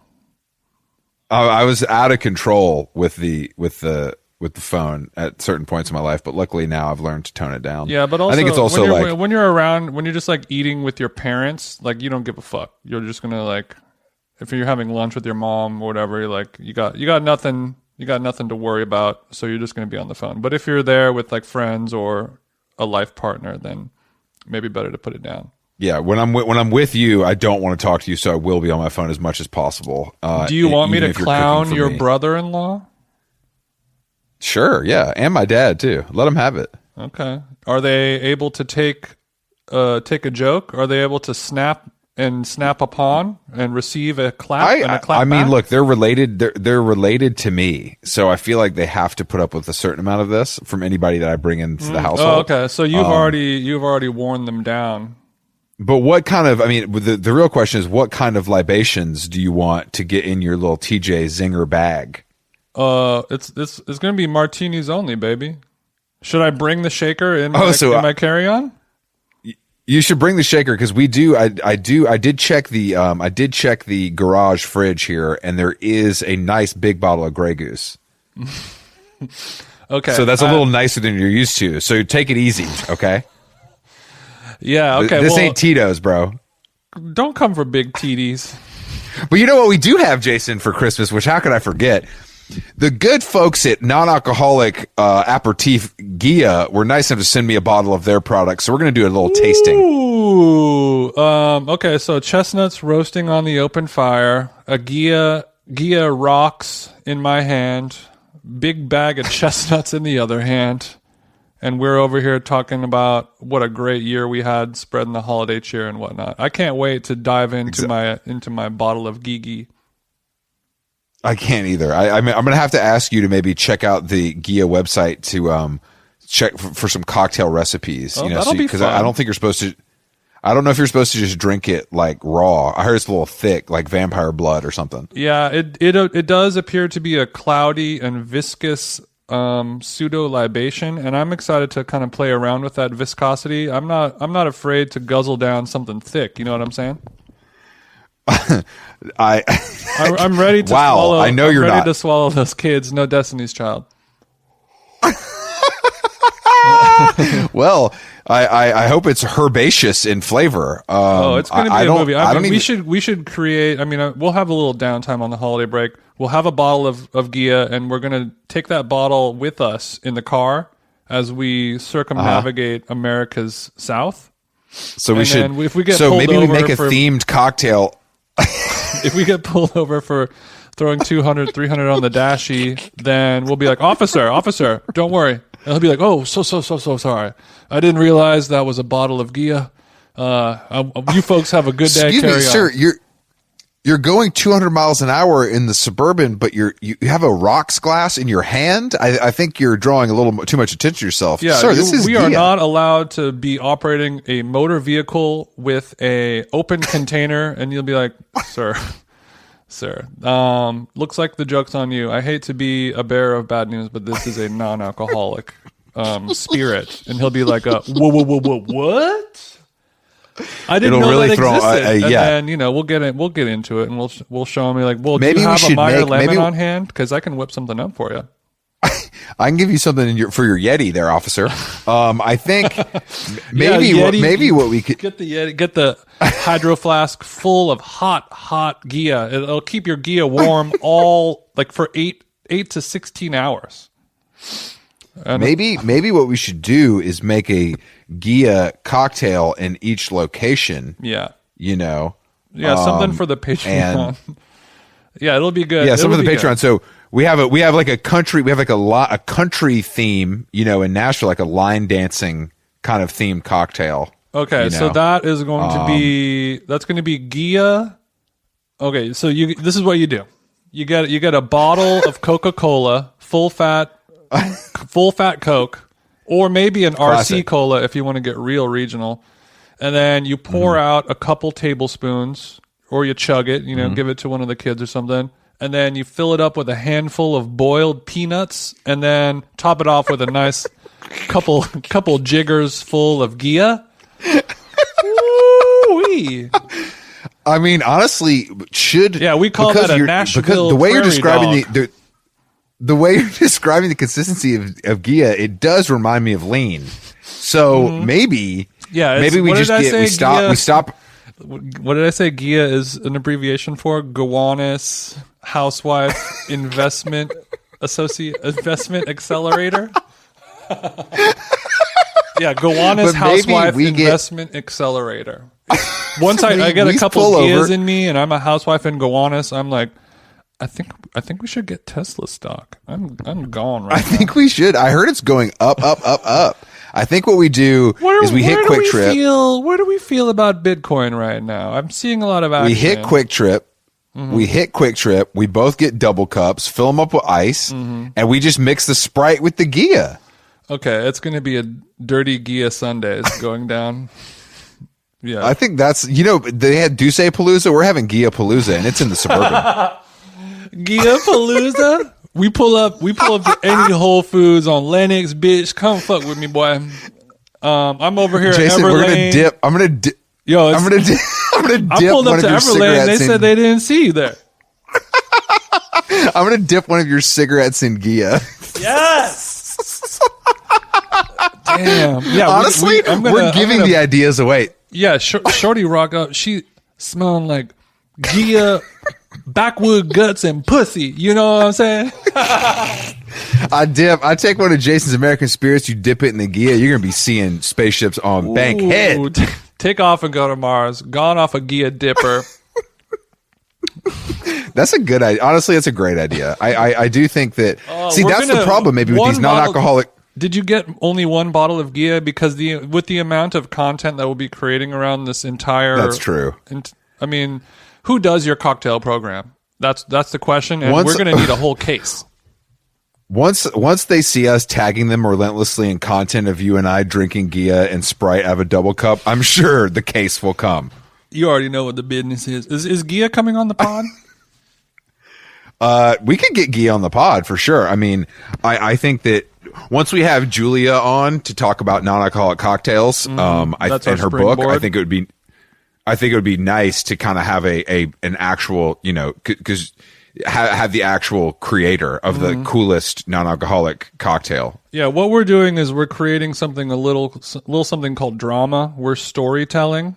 I was out of control with the phone at certain points in my life, but luckily now I've learned to tone it down. Yeah, but also, I think it's also when you're around, when you're just like eating with your parents, like you don't give a fuck. You're just gonna like, if you're having lunch with your mom or whatever, you're like you got nothing to worry about, so you're just gonna be on the phone. But if you're there with like friends or a life partner, then maybe better to put it down. Yeah, when I'm with you, I don't want to talk to you, so I will be on my phone as much as possible. Do you want me to clown your brother-in-law? Sure, yeah, and my dad too. Let them have it. Okay. Are they able to take a joke? Are they able to snap upon and receive a clap and a clap I mean, back? look, they're related. They're related to me, so I feel like they have to put up with a certain amount of this from anybody that I bring into the household. Oh, okay. So you've already worn them down. But what kind of? I mean, the real question is, what kind of libations do you want to get in your little TJ Zinger bag? It's going to be martinis only, baby. Should I bring the shaker in my carry-on? You should bring the shaker because we do. I did check the garage fridge here, and there is a nice big bottle of Grey Goose. Okay, so that's a little nicer than you're used to. So take it easy, okay? Yeah, okay. This ain't Tito's, bro. Don't come for big TDs. But you know what we do have, Jason, for Christmas, which how could I forget? The good folks at non-alcoholic aperitif Gia were nice enough to send me a bottle of their product, so we're going to do a little tasting. Ooh. Okay, so chestnuts roasting on the open fire, a Gia rocks in my hand, big bag of chestnuts in the other hand, and we're over here talking about what a great year we had, spreading the holiday cheer and whatnot. I can't wait to dive into my bottle of Gigi. I can't either. I mean, I'm going to have to ask you to maybe check out the Gia website to check for some cocktail recipes. Oh, that'll be fun. I don't think you're supposed to. I don't know if you're supposed to just drink it like raw. I heard it's a little thick, like vampire blood or something. Yeah, it does appear to be a cloudy and viscous pseudo libation, and I'm excited to kind of play around with that viscosity. I'm not afraid to guzzle down something thick. You know what I'm saying? I'm ready to wow, swallow. I know you're ready not. to swallow those kids. No Destiny's Child. Well, I hope it's herbaceous in flavor. It's going to be a movie. I don't we even, should create. I mean, we'll have a little downtime on the holiday break. We'll have a bottle of Gia, and we're going to take that bottle with us in the car as we circumnavigate America's South. So we should. If we get so pulled maybe we over make a themed cocktail. If we get pulled over for throwing 200, 300 on the dashie, then we'll be like, officer, don't worry. And he'll be like, oh, so sorry. I didn't realize that was a bottle of Gia. You folks have a good day. Excuse Carry me, on. sir. You're going 200 miles an hour in the Suburban, but you have a rocks glass in your hand. I think you're drawing a little too much attention to yourself. Yeah, sir, we are not allowed to be operating a motor vehicle with a open container. And you'll be like, sir, looks like the joke's on you. I hate to be a bearer of bad news, but this is a non-alcoholic spirit. And he'll be like, whoa, what? I didn't know really that throw existed. yeah. And then we'll get into it, and we'll show him like, well, Maybe do you we have a should Meyer make- lemon maybe- on hand? Because I can whip something up for you. I can give you something for your Yeti there, officer. I think Yeti, what we could get the Yeti, get the hydro flask full of hot Gia. It'll keep your Gia warm all like for 8 to 16 hours. And maybe what we should do is make a Gia cocktail in each location. Yeah. Something for the Patreon. Yeah, it'll be good. Yeah, something for the It'll be Patreon. good. So we have like a country theme, in Nashville, like a line dancing kind of themed cocktail. Okay, so that is going to be Gia. Okay, so this is what you do. You get a bottle of Coca-Cola, full fat Coke, or maybe an Classic. RC Cola if you want to get real regional. And then you pour out a couple tablespoons, or you chug it, give it to one of the kids or something. And then you fill it up with a handful of boiled peanuts, and then top it off with a nice couple jiggers full of Gia. Ooh-wee. I mean, honestly, we call that a Nashville because the way you're prairie describing dog. the way you're describing the consistency of Gia, it does remind me of lean. So maybe we stop. What did I say? Gia is an abbreviation for Gowanus Housewife Investment Accelerator. Yeah, Gowanus Housewife Investment Accelerator. Once I get a couple Gias in me, and I'm a housewife in Gowanus, I'm like, I think we should get Tesla stock. I'm gone right now. I think we should. I heard it's going up. I think what we do is we hit Quick Trip. Where do we feel about Bitcoin right now? I'm seeing a lot of action. We hit Quick Trip. We hit Quick Trip. We both get double cups, fill them up with ice, and we just mix the Sprite with the Gia. Okay, it's going to be a dirty Gia Sundays going down. Yeah, I think that's they had Duce Palooza. We're having Gia Palooza, and it's in the Suburban. Gia Palooza. We pull up to any Whole Foods on Lennox, bitch. Come fuck with me, boy. I'm over here. Jason, at Everlane. we're gonna dip. I'm gonna dip. I pulled up to Everlane. They said they didn't see you there. I'm gonna dip one of your cigarettes in Gia. Yes. Damn. Yeah. Honestly, we're giving the ideas away. Yeah. Shorty rock up. She smelling like Gia. Backwood guts and pussy. You know what I'm saying? I take one of Jason's American Spirits. You dip it in the Gia. You're gonna be seeing spaceships on Bankhead. Take off and go to Mars. Gone off a Gia Dipper. That's a good idea. Honestly, it's a great idea. I do think that. See, that's the problem maybe with these non-alcoholic. Did you get only one bottle of Gia? Because with the amount of content that we'll be creating around this entire. That's true. I mean, who does your cocktail program? That's the question, and we're going to need a whole case. Once they see us tagging them relentlessly in content of you and I drinking Gia and Sprite out of a double cup, I'm sure the case will come. You already know what the business is. Is Gia coming on the pod? We could get Gia on the pod for sure. I mean, I think that once we have Julia on to talk about non-alcoholic cocktails, and her book, I think it would be nice to kind of have an actual, because have the actual creator of the coolest non-alcoholic cocktail. Yeah, what we're doing is we're creating something a little something called drama. We're storytelling.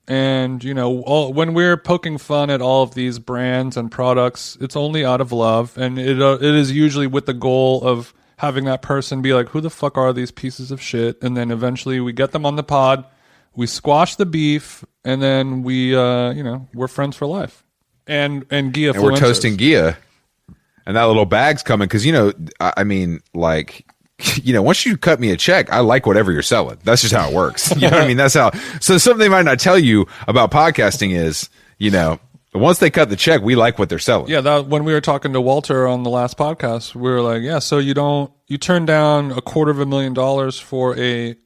And, when we're poking fun at all of these brands and products, it's only out of love. And it is usually with the goal of having that person be like, who the fuck are these pieces of shit? And then eventually we get them on the pod, we squash the beef, and then we're friends for life. And Gia and we're toasting Gia. And that little bag's coming because, once you cut me a check, I like whatever you're selling. That's just how it works. You know what I mean? That's how. So something they might not tell you about podcasting is, once they cut the check, we like what they're selling. Yeah. When we were talking to Walter on the last podcast, we were like, yeah, so you turn down $250,000 for a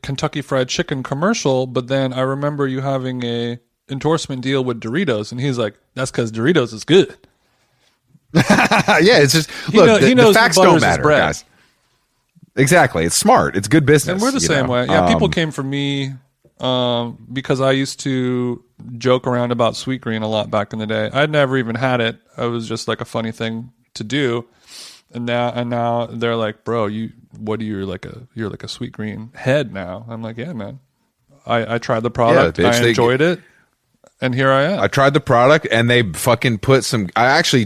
Kentucky Fried Chicken commercial, but then I remember you having a endorsement deal with Doritos, and he's like, that's because Doritos is good. Yeah, it's just the facts don't matter, guys. Exactly. It's smart. It's good business. And we're the same way. Yeah, people came for me because I used to joke around about Sweetgreen a lot back in the day. I'd never even had it. It was just like a funny thing to do. And now they're like, bro, you're like a Sweetgreen head now. I'm like, yeah, man. I tried the product. Yeah, I enjoyed it. And here I am. I tried the product, and they fucking put some.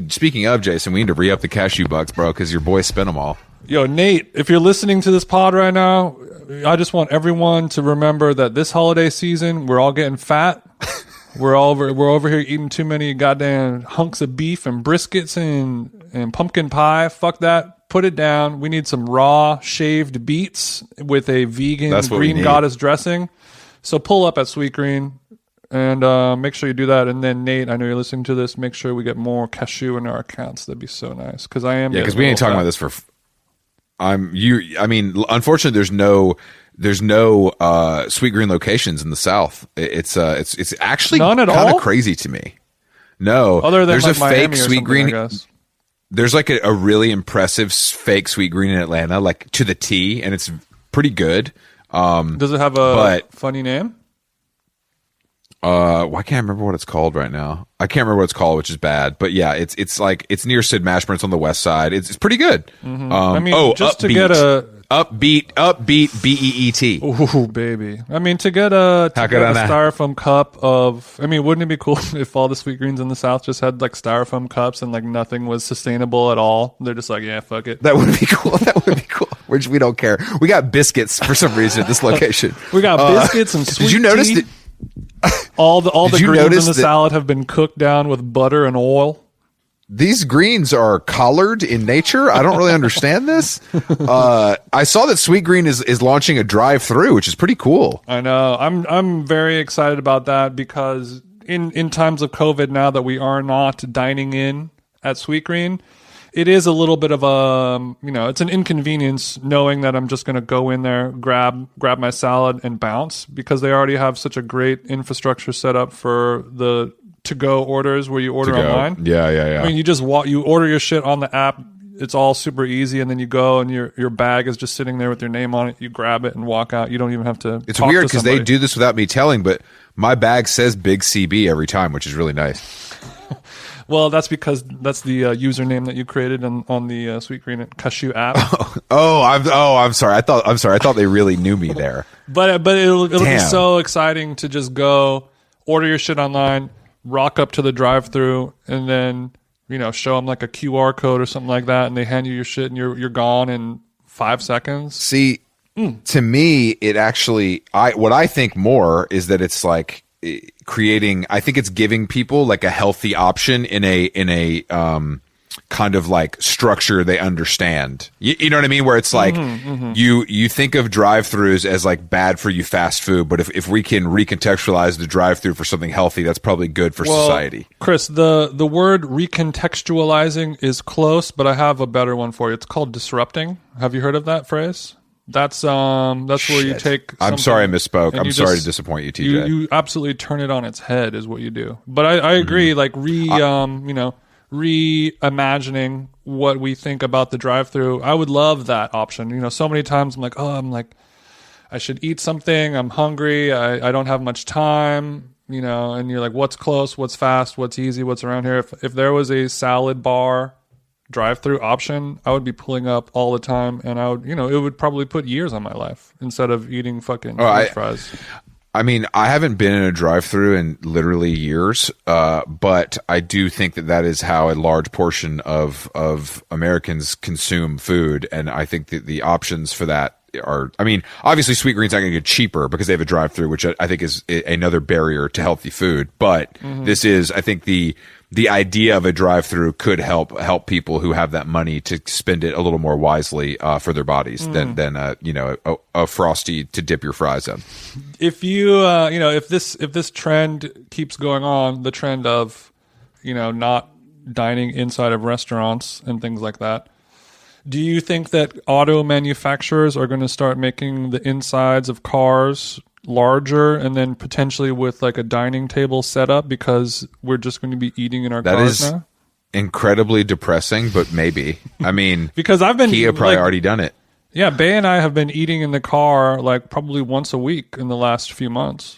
Speaking of, Jason, we need to re-up the cashew bucks, bro, because your boy spent them all. Yo, Nate, if you're listening to this pod right now, I just want everyone to remember that this holiday season, we're all getting fat. we're over here eating too many goddamn hunks of beef and briskets and pumpkin pie. Fuck that. Put it down. We need some raw shaved beets with a vegan green goddess dressing. So pull up at Sweetgreen and make sure you do that. And then, Nate, I know you're listening to this. Make sure we get more cashew in our accounts. That'd be so nice. Because because we ain't talking about this for. Unfortunately, there's no Sweetgreen locations in the South. It's actually kind of crazy to me. No, other than there's like a Miami fake Sweetgreen. There's like a really impressive fake Sweetgreen in Atlanta, like to the T, and it's pretty good. Does it have a funny name? I can't remember what it's called right now. I can't remember what it's called, which is bad. But yeah, it's near Sid Mashburn. It's on the west side. It's pretty good. Mm-hmm. Just to get a upbeat BEET. Ooh, baby. I mean, to get a styrofoam cup of. I mean, wouldn't it be cool if all the Sweetgreens in the South just had like styrofoam cups and like nothing was sustainable at all? They're just like, yeah, fuck it. That would be cool. Which we don't care. We got biscuits for some reason at this location. We got biscuits and sweet Did you notice that? All the greens in the salad have been cooked down with butter and oil. These greens are collared in nature. I don't really understand this. I saw that Sweetgreen is launching a drive-through, which is pretty cool. I know. I'm very excited about that because in times of COVID, now that we are not dining in at Sweetgreen, it is a little bit of it's an inconvenience knowing that I'm just going to go in there, grab my salad and bounce because they already have such a great infrastructure set up for the to-go orders where you order online. Yeah. I mean, you order your shit on the app. It's all super easy, and then you go and your bag is just sitting there with your name on it. You grab it and walk out. You don't even have to. It's weird because they do this without me telling, but my bag says Big CB every time, which is really nice. Well, that's because that's the username that you created on the Sweetgreen Cashew app. I'm sorry. I thought they really knew me there. But it'll be so exciting to just go order your shit online, rock up to the drive-thru, and then show them like a QR code or something like that, and they hand you your shit, and you're gone in 5 seconds. See, To me, it actually, what I think more is that it's like creating, I think it's giving people like a healthy option in a kind of like structure they understand. You know what I mean? Where it's like you think of drive-thrus as like bad for you fast food, but if we can recontextualize the drive-thru for something healthy, that's probably good for society. Chris, the word recontextualizing is close, but I have a better one for you. It's called disrupting. Have you heard of that phrase? That's where you take. I'm sorry I misspoke. I'm sorry to disappoint you, TJ. You absolutely turn it on its head is what you do. But I agree. Like reimagining what we think about the drive-thru. I would love that option. You know, so many times I'm like, I should eat something. I'm hungry. I don't have much time. You know, and you're like, what's close? What's fast? What's easy? What's around here? If there was a salad bar drive-through option, I would be pulling up all the time, and I would, you know, it would probably put years on my life instead of eating fucking French fries. I mean, I haven't been in a drive-through in literally years, but I do think that is how a large portion of Americans consume food, and I think that the options for that are, I mean, obviously Sweetgreen's not going to get cheaper because they have a drive-through, which I think is another barrier to healthy food, but this is, I think the idea of a drive-through could help people who have that money to spend it a little more wisely for their bodies than a Frosty to dip your fries in. If you if this trend keeps going on, the trend of not dining inside of restaurants and things like that, do you think that auto manufacturers are going to start making the insides of cars larger and then potentially with like a dining table setup because we're just going to be eating in our cars now? That is incredibly depressing, but maybe. I mean, because Kia probably already done it. Yeah, Bay and I have been eating in the car like probably once a week in the last few months.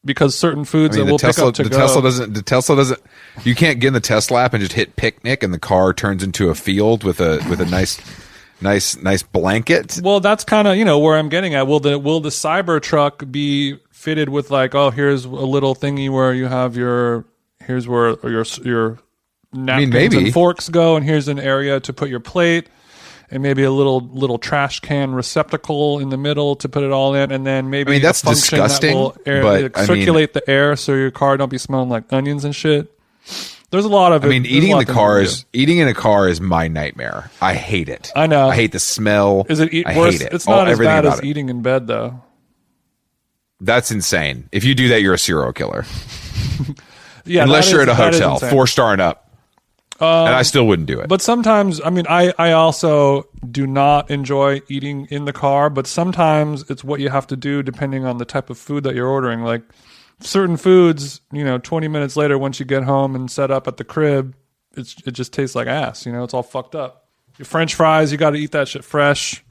Because certain foods that we'll pick up to go. The Tesla doesn't. You can't get in the Tesla app and just hit picnic, and the car turns into a field with a nice blanket. Well, that's kind of where I'm getting at. Will the Cybertruck be fitted with like, oh, here's a little thingy where you have here's where your napkins and forks go, and here's an area to put your plate. And maybe a little trash can receptacle in the middle to put it all in, and then maybe that's a function disgusting. That will circulate the air so your car don't be smelling like onions and shit. There's a lot of it. I mean, eating in a car is my nightmare. I hate it. I know. I hate the smell. Is it worse? Hate it. It's not as bad as eating in bed, though. That's insane. If you do that, you're a serial killer. Yeah, unless you're at a hotel, 4-star and up. And I still wouldn't do it. But sometimes, I mean, I also do not enjoy eating in the car, but sometimes it's what you have to do depending on the type of food that you're ordering. Like certain foods, 20 minutes later, once you get home and set up at the crib, it just tastes like ass. It's all fucked up. Your French fries, you got to eat that shit fresh.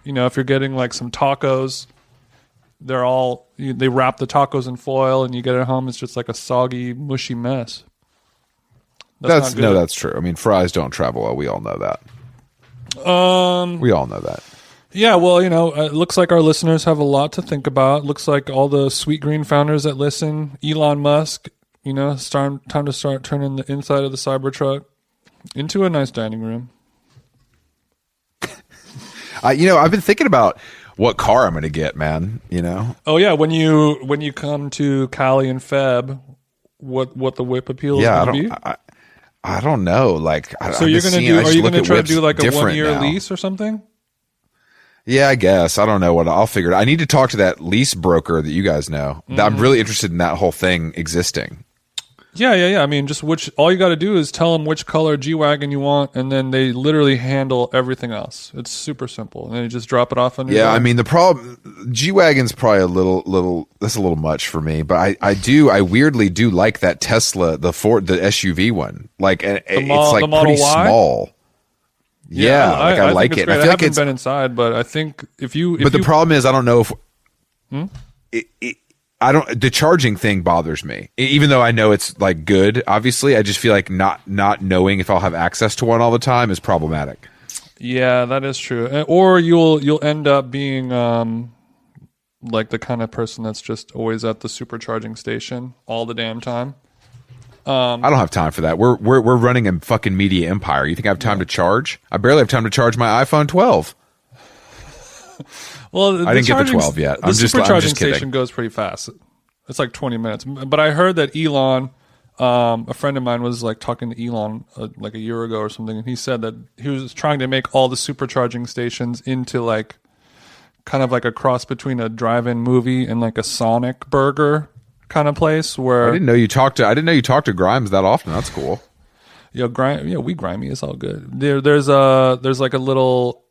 If you're getting like some tacos, they wrap the tacos in foil and you get it home, it's just like a soggy, mushy mess. That's true. I mean, fries don't travel well. We all know that. We all know that. Yeah, well, it looks like our listeners have a lot to think about. It looks like all the Sweetgreen founders that listen, Elon Musk, it's time to start turning the inside of the Cybertruck into a nice dining room. I've been thinking about what car I'm going to get, man. Oh yeah, when you come to Cali and Feb, what the whip appeal is going to be? I don't know. Like, so you're going to do? Are you going to try to do like a 1-year lease or something? Yeah, I guess. I don't know what I'll figure it out. I need to talk to that lease broker that you guys know. Mm-hmm. I'm really interested in that whole thing existing. Yeah. I mean, just all you got to do is tell them which color G-Wagon you want, and then they literally handle everything else. It's super simple. And then you just drop it off on your door. I mean, the problem, G-Wagon's probably a little, that's a little much for me, but I weirdly do like that Tesla, the SUV one. Like, it's like pretty small. Yeah, I like it. I haven't been inside, but I think the problem is, I don't know if the charging thing bothers me. Even though I know it's like good, obviously, I just feel like not knowing if I'll have access to one all the time is problematic. Yeah, that is true. Or you'll end up being like the kind of person that's just always at the supercharging station all the damn time. I don't have time for that. We're running a fucking media empire. You think I have time to charge? I barely have time to charge my iPhone 12. Well, I didn't get the 12 yet. The supercharging station goes pretty fast. It's like 20 minutes. But I heard that Elon, a friend of mine was like talking to Elon like a year ago or something, and he said that he was trying to make all the supercharging stations into like kind of like a cross between a drive-in movie and like a Sonic burger kind of place where I didn't know you talked to Grimes that often. That's cool. We grimy. It's all good. There's like a little.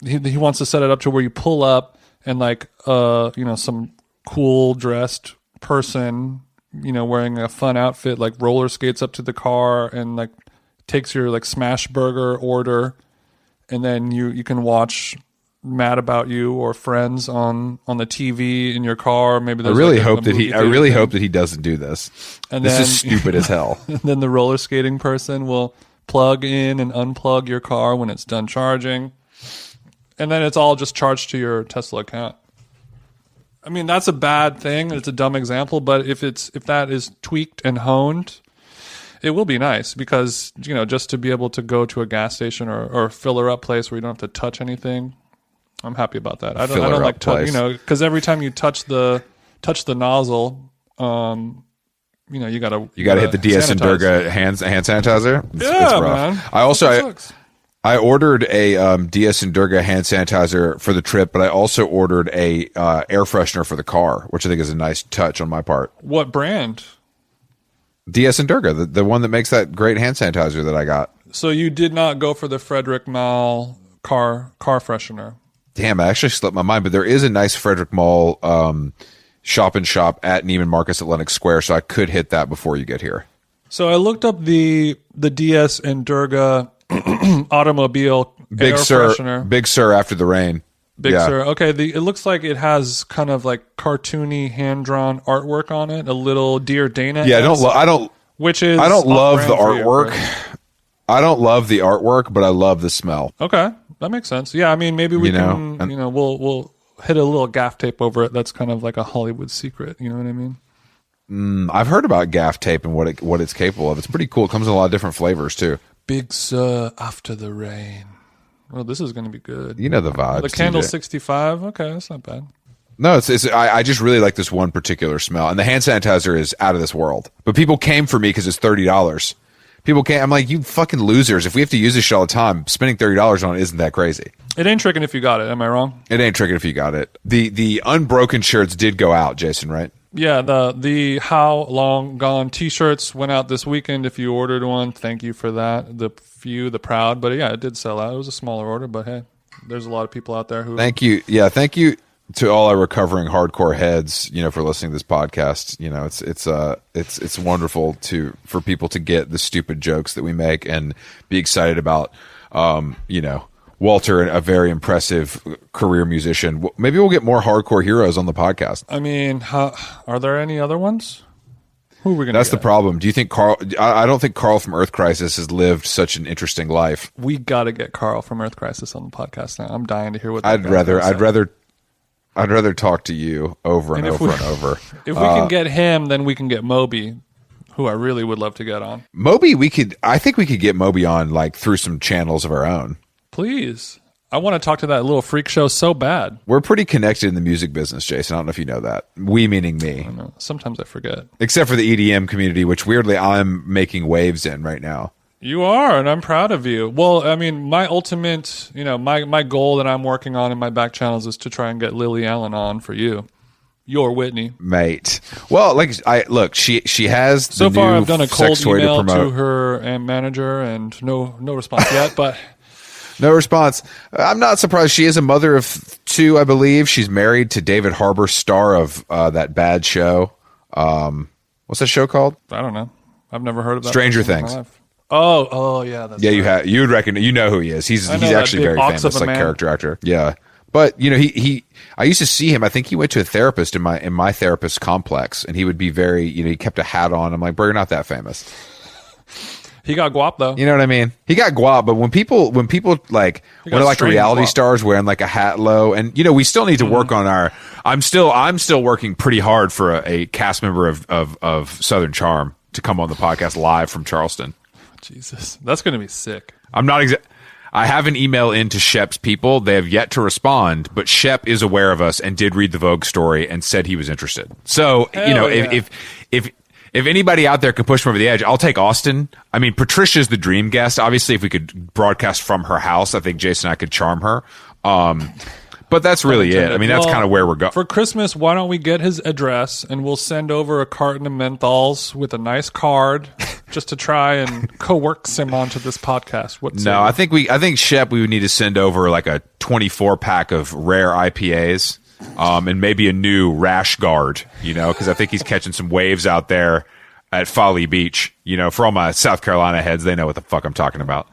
He wants to set it up to where you pull up and like some cool dressed person wearing a fun outfit like roller skates up to the car and like takes your like smash burger order, and then you can watch Mad About You or Friends on the TV in your car. Maybe there's I really hope that he doesn't do this. And this is stupid as hell. And then the roller skating person will plug in and unplug your car when it's done charging, and then it's all just charged to your Tesla account. I mean, that's a bad thing. It's a dumb example, but if that is tweaked and honed, it will be nice because just to be able to go to a gas station or filler up place where you don't have to touch anything. I'm happy about that. I don't like because every time you touch the nozzle, you gotta hit the DS and Durga hand sanitizer. It's rough. Man. I ordered a DS and Durga hand sanitizer for the trip, but I also ordered a air freshener for the car, which I think is a nice touch on my part. What brand? DS and Durga, the one that makes that great hand sanitizer that I got. So you did not go for the Frederick Mall car freshener. Damn, I actually slipped my mind, but there is a nice Frederick Mall shop at Neiman Marcus at Lenox Square, so I could hit that before you get here. So I looked up the DS and Durga automobile air freshener. Big Sur after the rain. Big Sur. Okay, it looks like it has kind of like cartoony hand-drawn artwork on it, a little Dear Dana. Yeah, I don't love the artwork. I don't love the artwork, but I love the smell. Okay. That makes sense. Yeah, I mean, maybe we can, we'll hit a little gaff tape over it. That's kind of like a Hollywood secret. You know what I mean? I've heard about gaff tape and what it's capable of. It's pretty cool. It comes in a lot of different flavors too. Big Sur after the rain. Well, this is going to be good. You know the vibes. The Candle 65. Okay, that's not bad. No, I just really like this one particular smell, and the hand sanitizer is out of this world. But people came for me because it's $30. People can't. I'm like, you fucking losers. If we have to use this shit all the time, spending $30 on it isn't that crazy. It ain't tricking if you got it. Am I wrong? It ain't tricking if you got it. The unbroken shirts did go out, Jason, right? Yeah, the How Long Gone t-shirts went out this weekend. If you ordered one, thank you for that. The proud. But yeah, it did sell out. It was a smaller order, but hey, there's a lot of people out there who... Thank you. Yeah, thank you to all our recovering hardcore heads, for listening to this podcast. It's wonderful for people to get the stupid jokes that we make and be excited about, Walter, a very impressive career musician. Maybe we'll get more hardcore heroes on the podcast. I mean, are there any other ones? Who are we going to That's the problem. Do you think Carl... I don't think Carl from Earth Crisis has lived such an interesting life. We got to get Carl from Earth Crisis on the podcast now. I'm dying to hear what I'd rather talk to you over and over and over. If we can get him, then we can get Moby, who I really would love to get on. Moby, I think we could get Moby on like through some channels of our own. Please. I want to talk to that little freak show so bad. We're pretty connected in the music business, Jason. I don't know if you know that. We meaning me. I know. Sometimes I forget. Except for the EDM community, which weirdly I'm making waves in right now. You are, and I'm proud of you. Well, I mean, my ultimate, my goal that I'm working on in my back channels is to try and get Lily Allen on for you. Your Whitney. Mate. Well, she has so far I've done a cold email to her manager and no response yet, but... No response. I'm not surprised. She is a mother of two, I believe. She's married to David Harbour, star of that bad show. What's that show called? I don't know. I've never heard of that. Stranger Things. Oh, yeah. That's right. You'd reckon. You know who he is. He's actually very famous, like character actor. Yeah, but he. I used to see him. I think he went to a therapist in my therapist complex, and he would be very. He kept a hat on. I'm like, bro, you're not that famous. He got guap though. You know what I mean? He got guap, but when people like reality guap. Stars wearing like a hat low, and we still need to work on our. I'm still working pretty hard for a cast member of Southern Charm to come on the podcast live from Charleston. Jesus, that's going to be sick. I'm I have an email into Shep's people. They have yet to respond, but Shep is aware of us and did read the Vogue story and said he was interested. So, Hell yeah. if anybody out there can push me over the edge, I'll take Austin. I mean, Patricia's the dream guest. Obviously, if we could broadcast from her house, I think Jason and I could charm her. But that's really it. I mean, that's kind of where we're going. For Christmas, why don't we get his address and we'll send over a carton of menthols with a nice card just to try and coerce him onto this podcast. I think Shep, we would need to send over like a 24 pack of rare IPAs, and maybe a new rash guard, because I think he's catching some waves out there at Folly Beach. For all my South Carolina heads, they know what the fuck I'm talking about.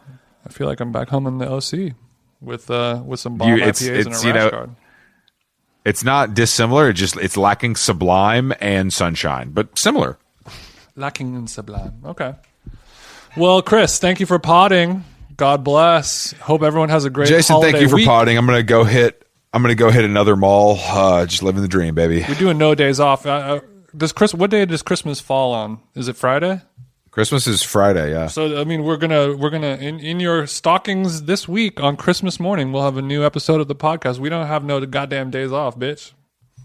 I feel like I'm back home in the OC. With some bomb IPAs and a rash guard. It's not dissimilar. It's lacking Sublime and Sunshine, but similar. Lacking in Sublime. Okay. Well, Chris, thank you for potting. God bless. Hope everyone has a great Jason, holiday thank you for week. potting. I'm gonna go hit another mall. Just living the dream, baby. We're doing no days off. What day does Christmas fall on? Is it Friday? Christmas is Friday, yeah. So I mean, we're gonna in your stockings this week on Christmas morning, we'll have a new episode of the podcast. We don't have no goddamn days off, bitch.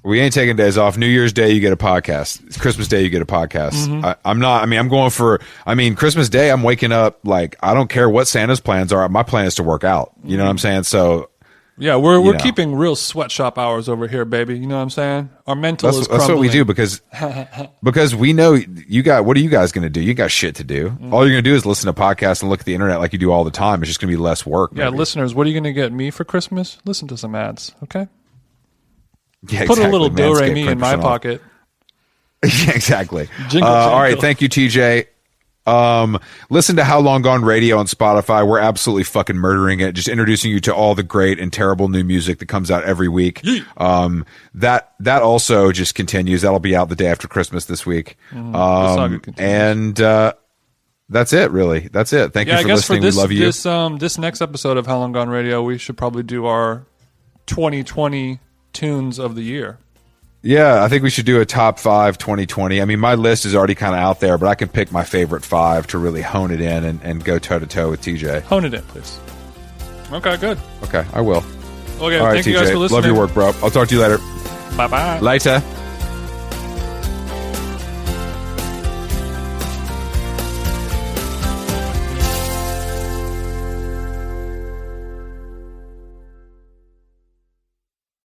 We ain't taking days off. New Year's Day, you get a podcast. It's Christmas Day, you get a podcast. Mm-hmm. Christmas Day, I'm waking up like I don't care what Santa's plans are. My plan is to work out. You know what I'm saying? So. Yeah, we're keeping real sweatshop hours over here, baby. You know what I'm saying? Our mental is crumbling. That's what we do because we know what are you guys going to do? You got shit to do. All you're going to do is listen to podcasts and look at the internet like you do all the time. It's just going to be less work. Yeah, maybe. Listeners, what are you going to get me for Christmas? Listen to some ads, okay? Yeah, Put a little do-re-mi in my pocket. Yeah, exactly. Jingle, all right, thank you, TJ. Listen to How Long Gone Radio on Spotify. We're absolutely fucking murdering it. Just introducing you to all the great and terrible new music that comes out every week. That also just continues. That'll be out the day after Christmas this week. And that's it, really. That's it. Thank you for listening. We love you. This next episode of How Long Gone Radio, we should probably do our 2020 tunes of the year. Yeah, I think we should do a top 5 2020. I mean, my list is already kind of out there, but I can pick my favorite 5 to really hone it in and go toe-to-toe with TJ. Hone it in, please. Okay, good. Okay, I will. Okay, all right, thank TJ, you guys for listening. Love your work, bro. I'll talk to you later. Bye-bye. Later.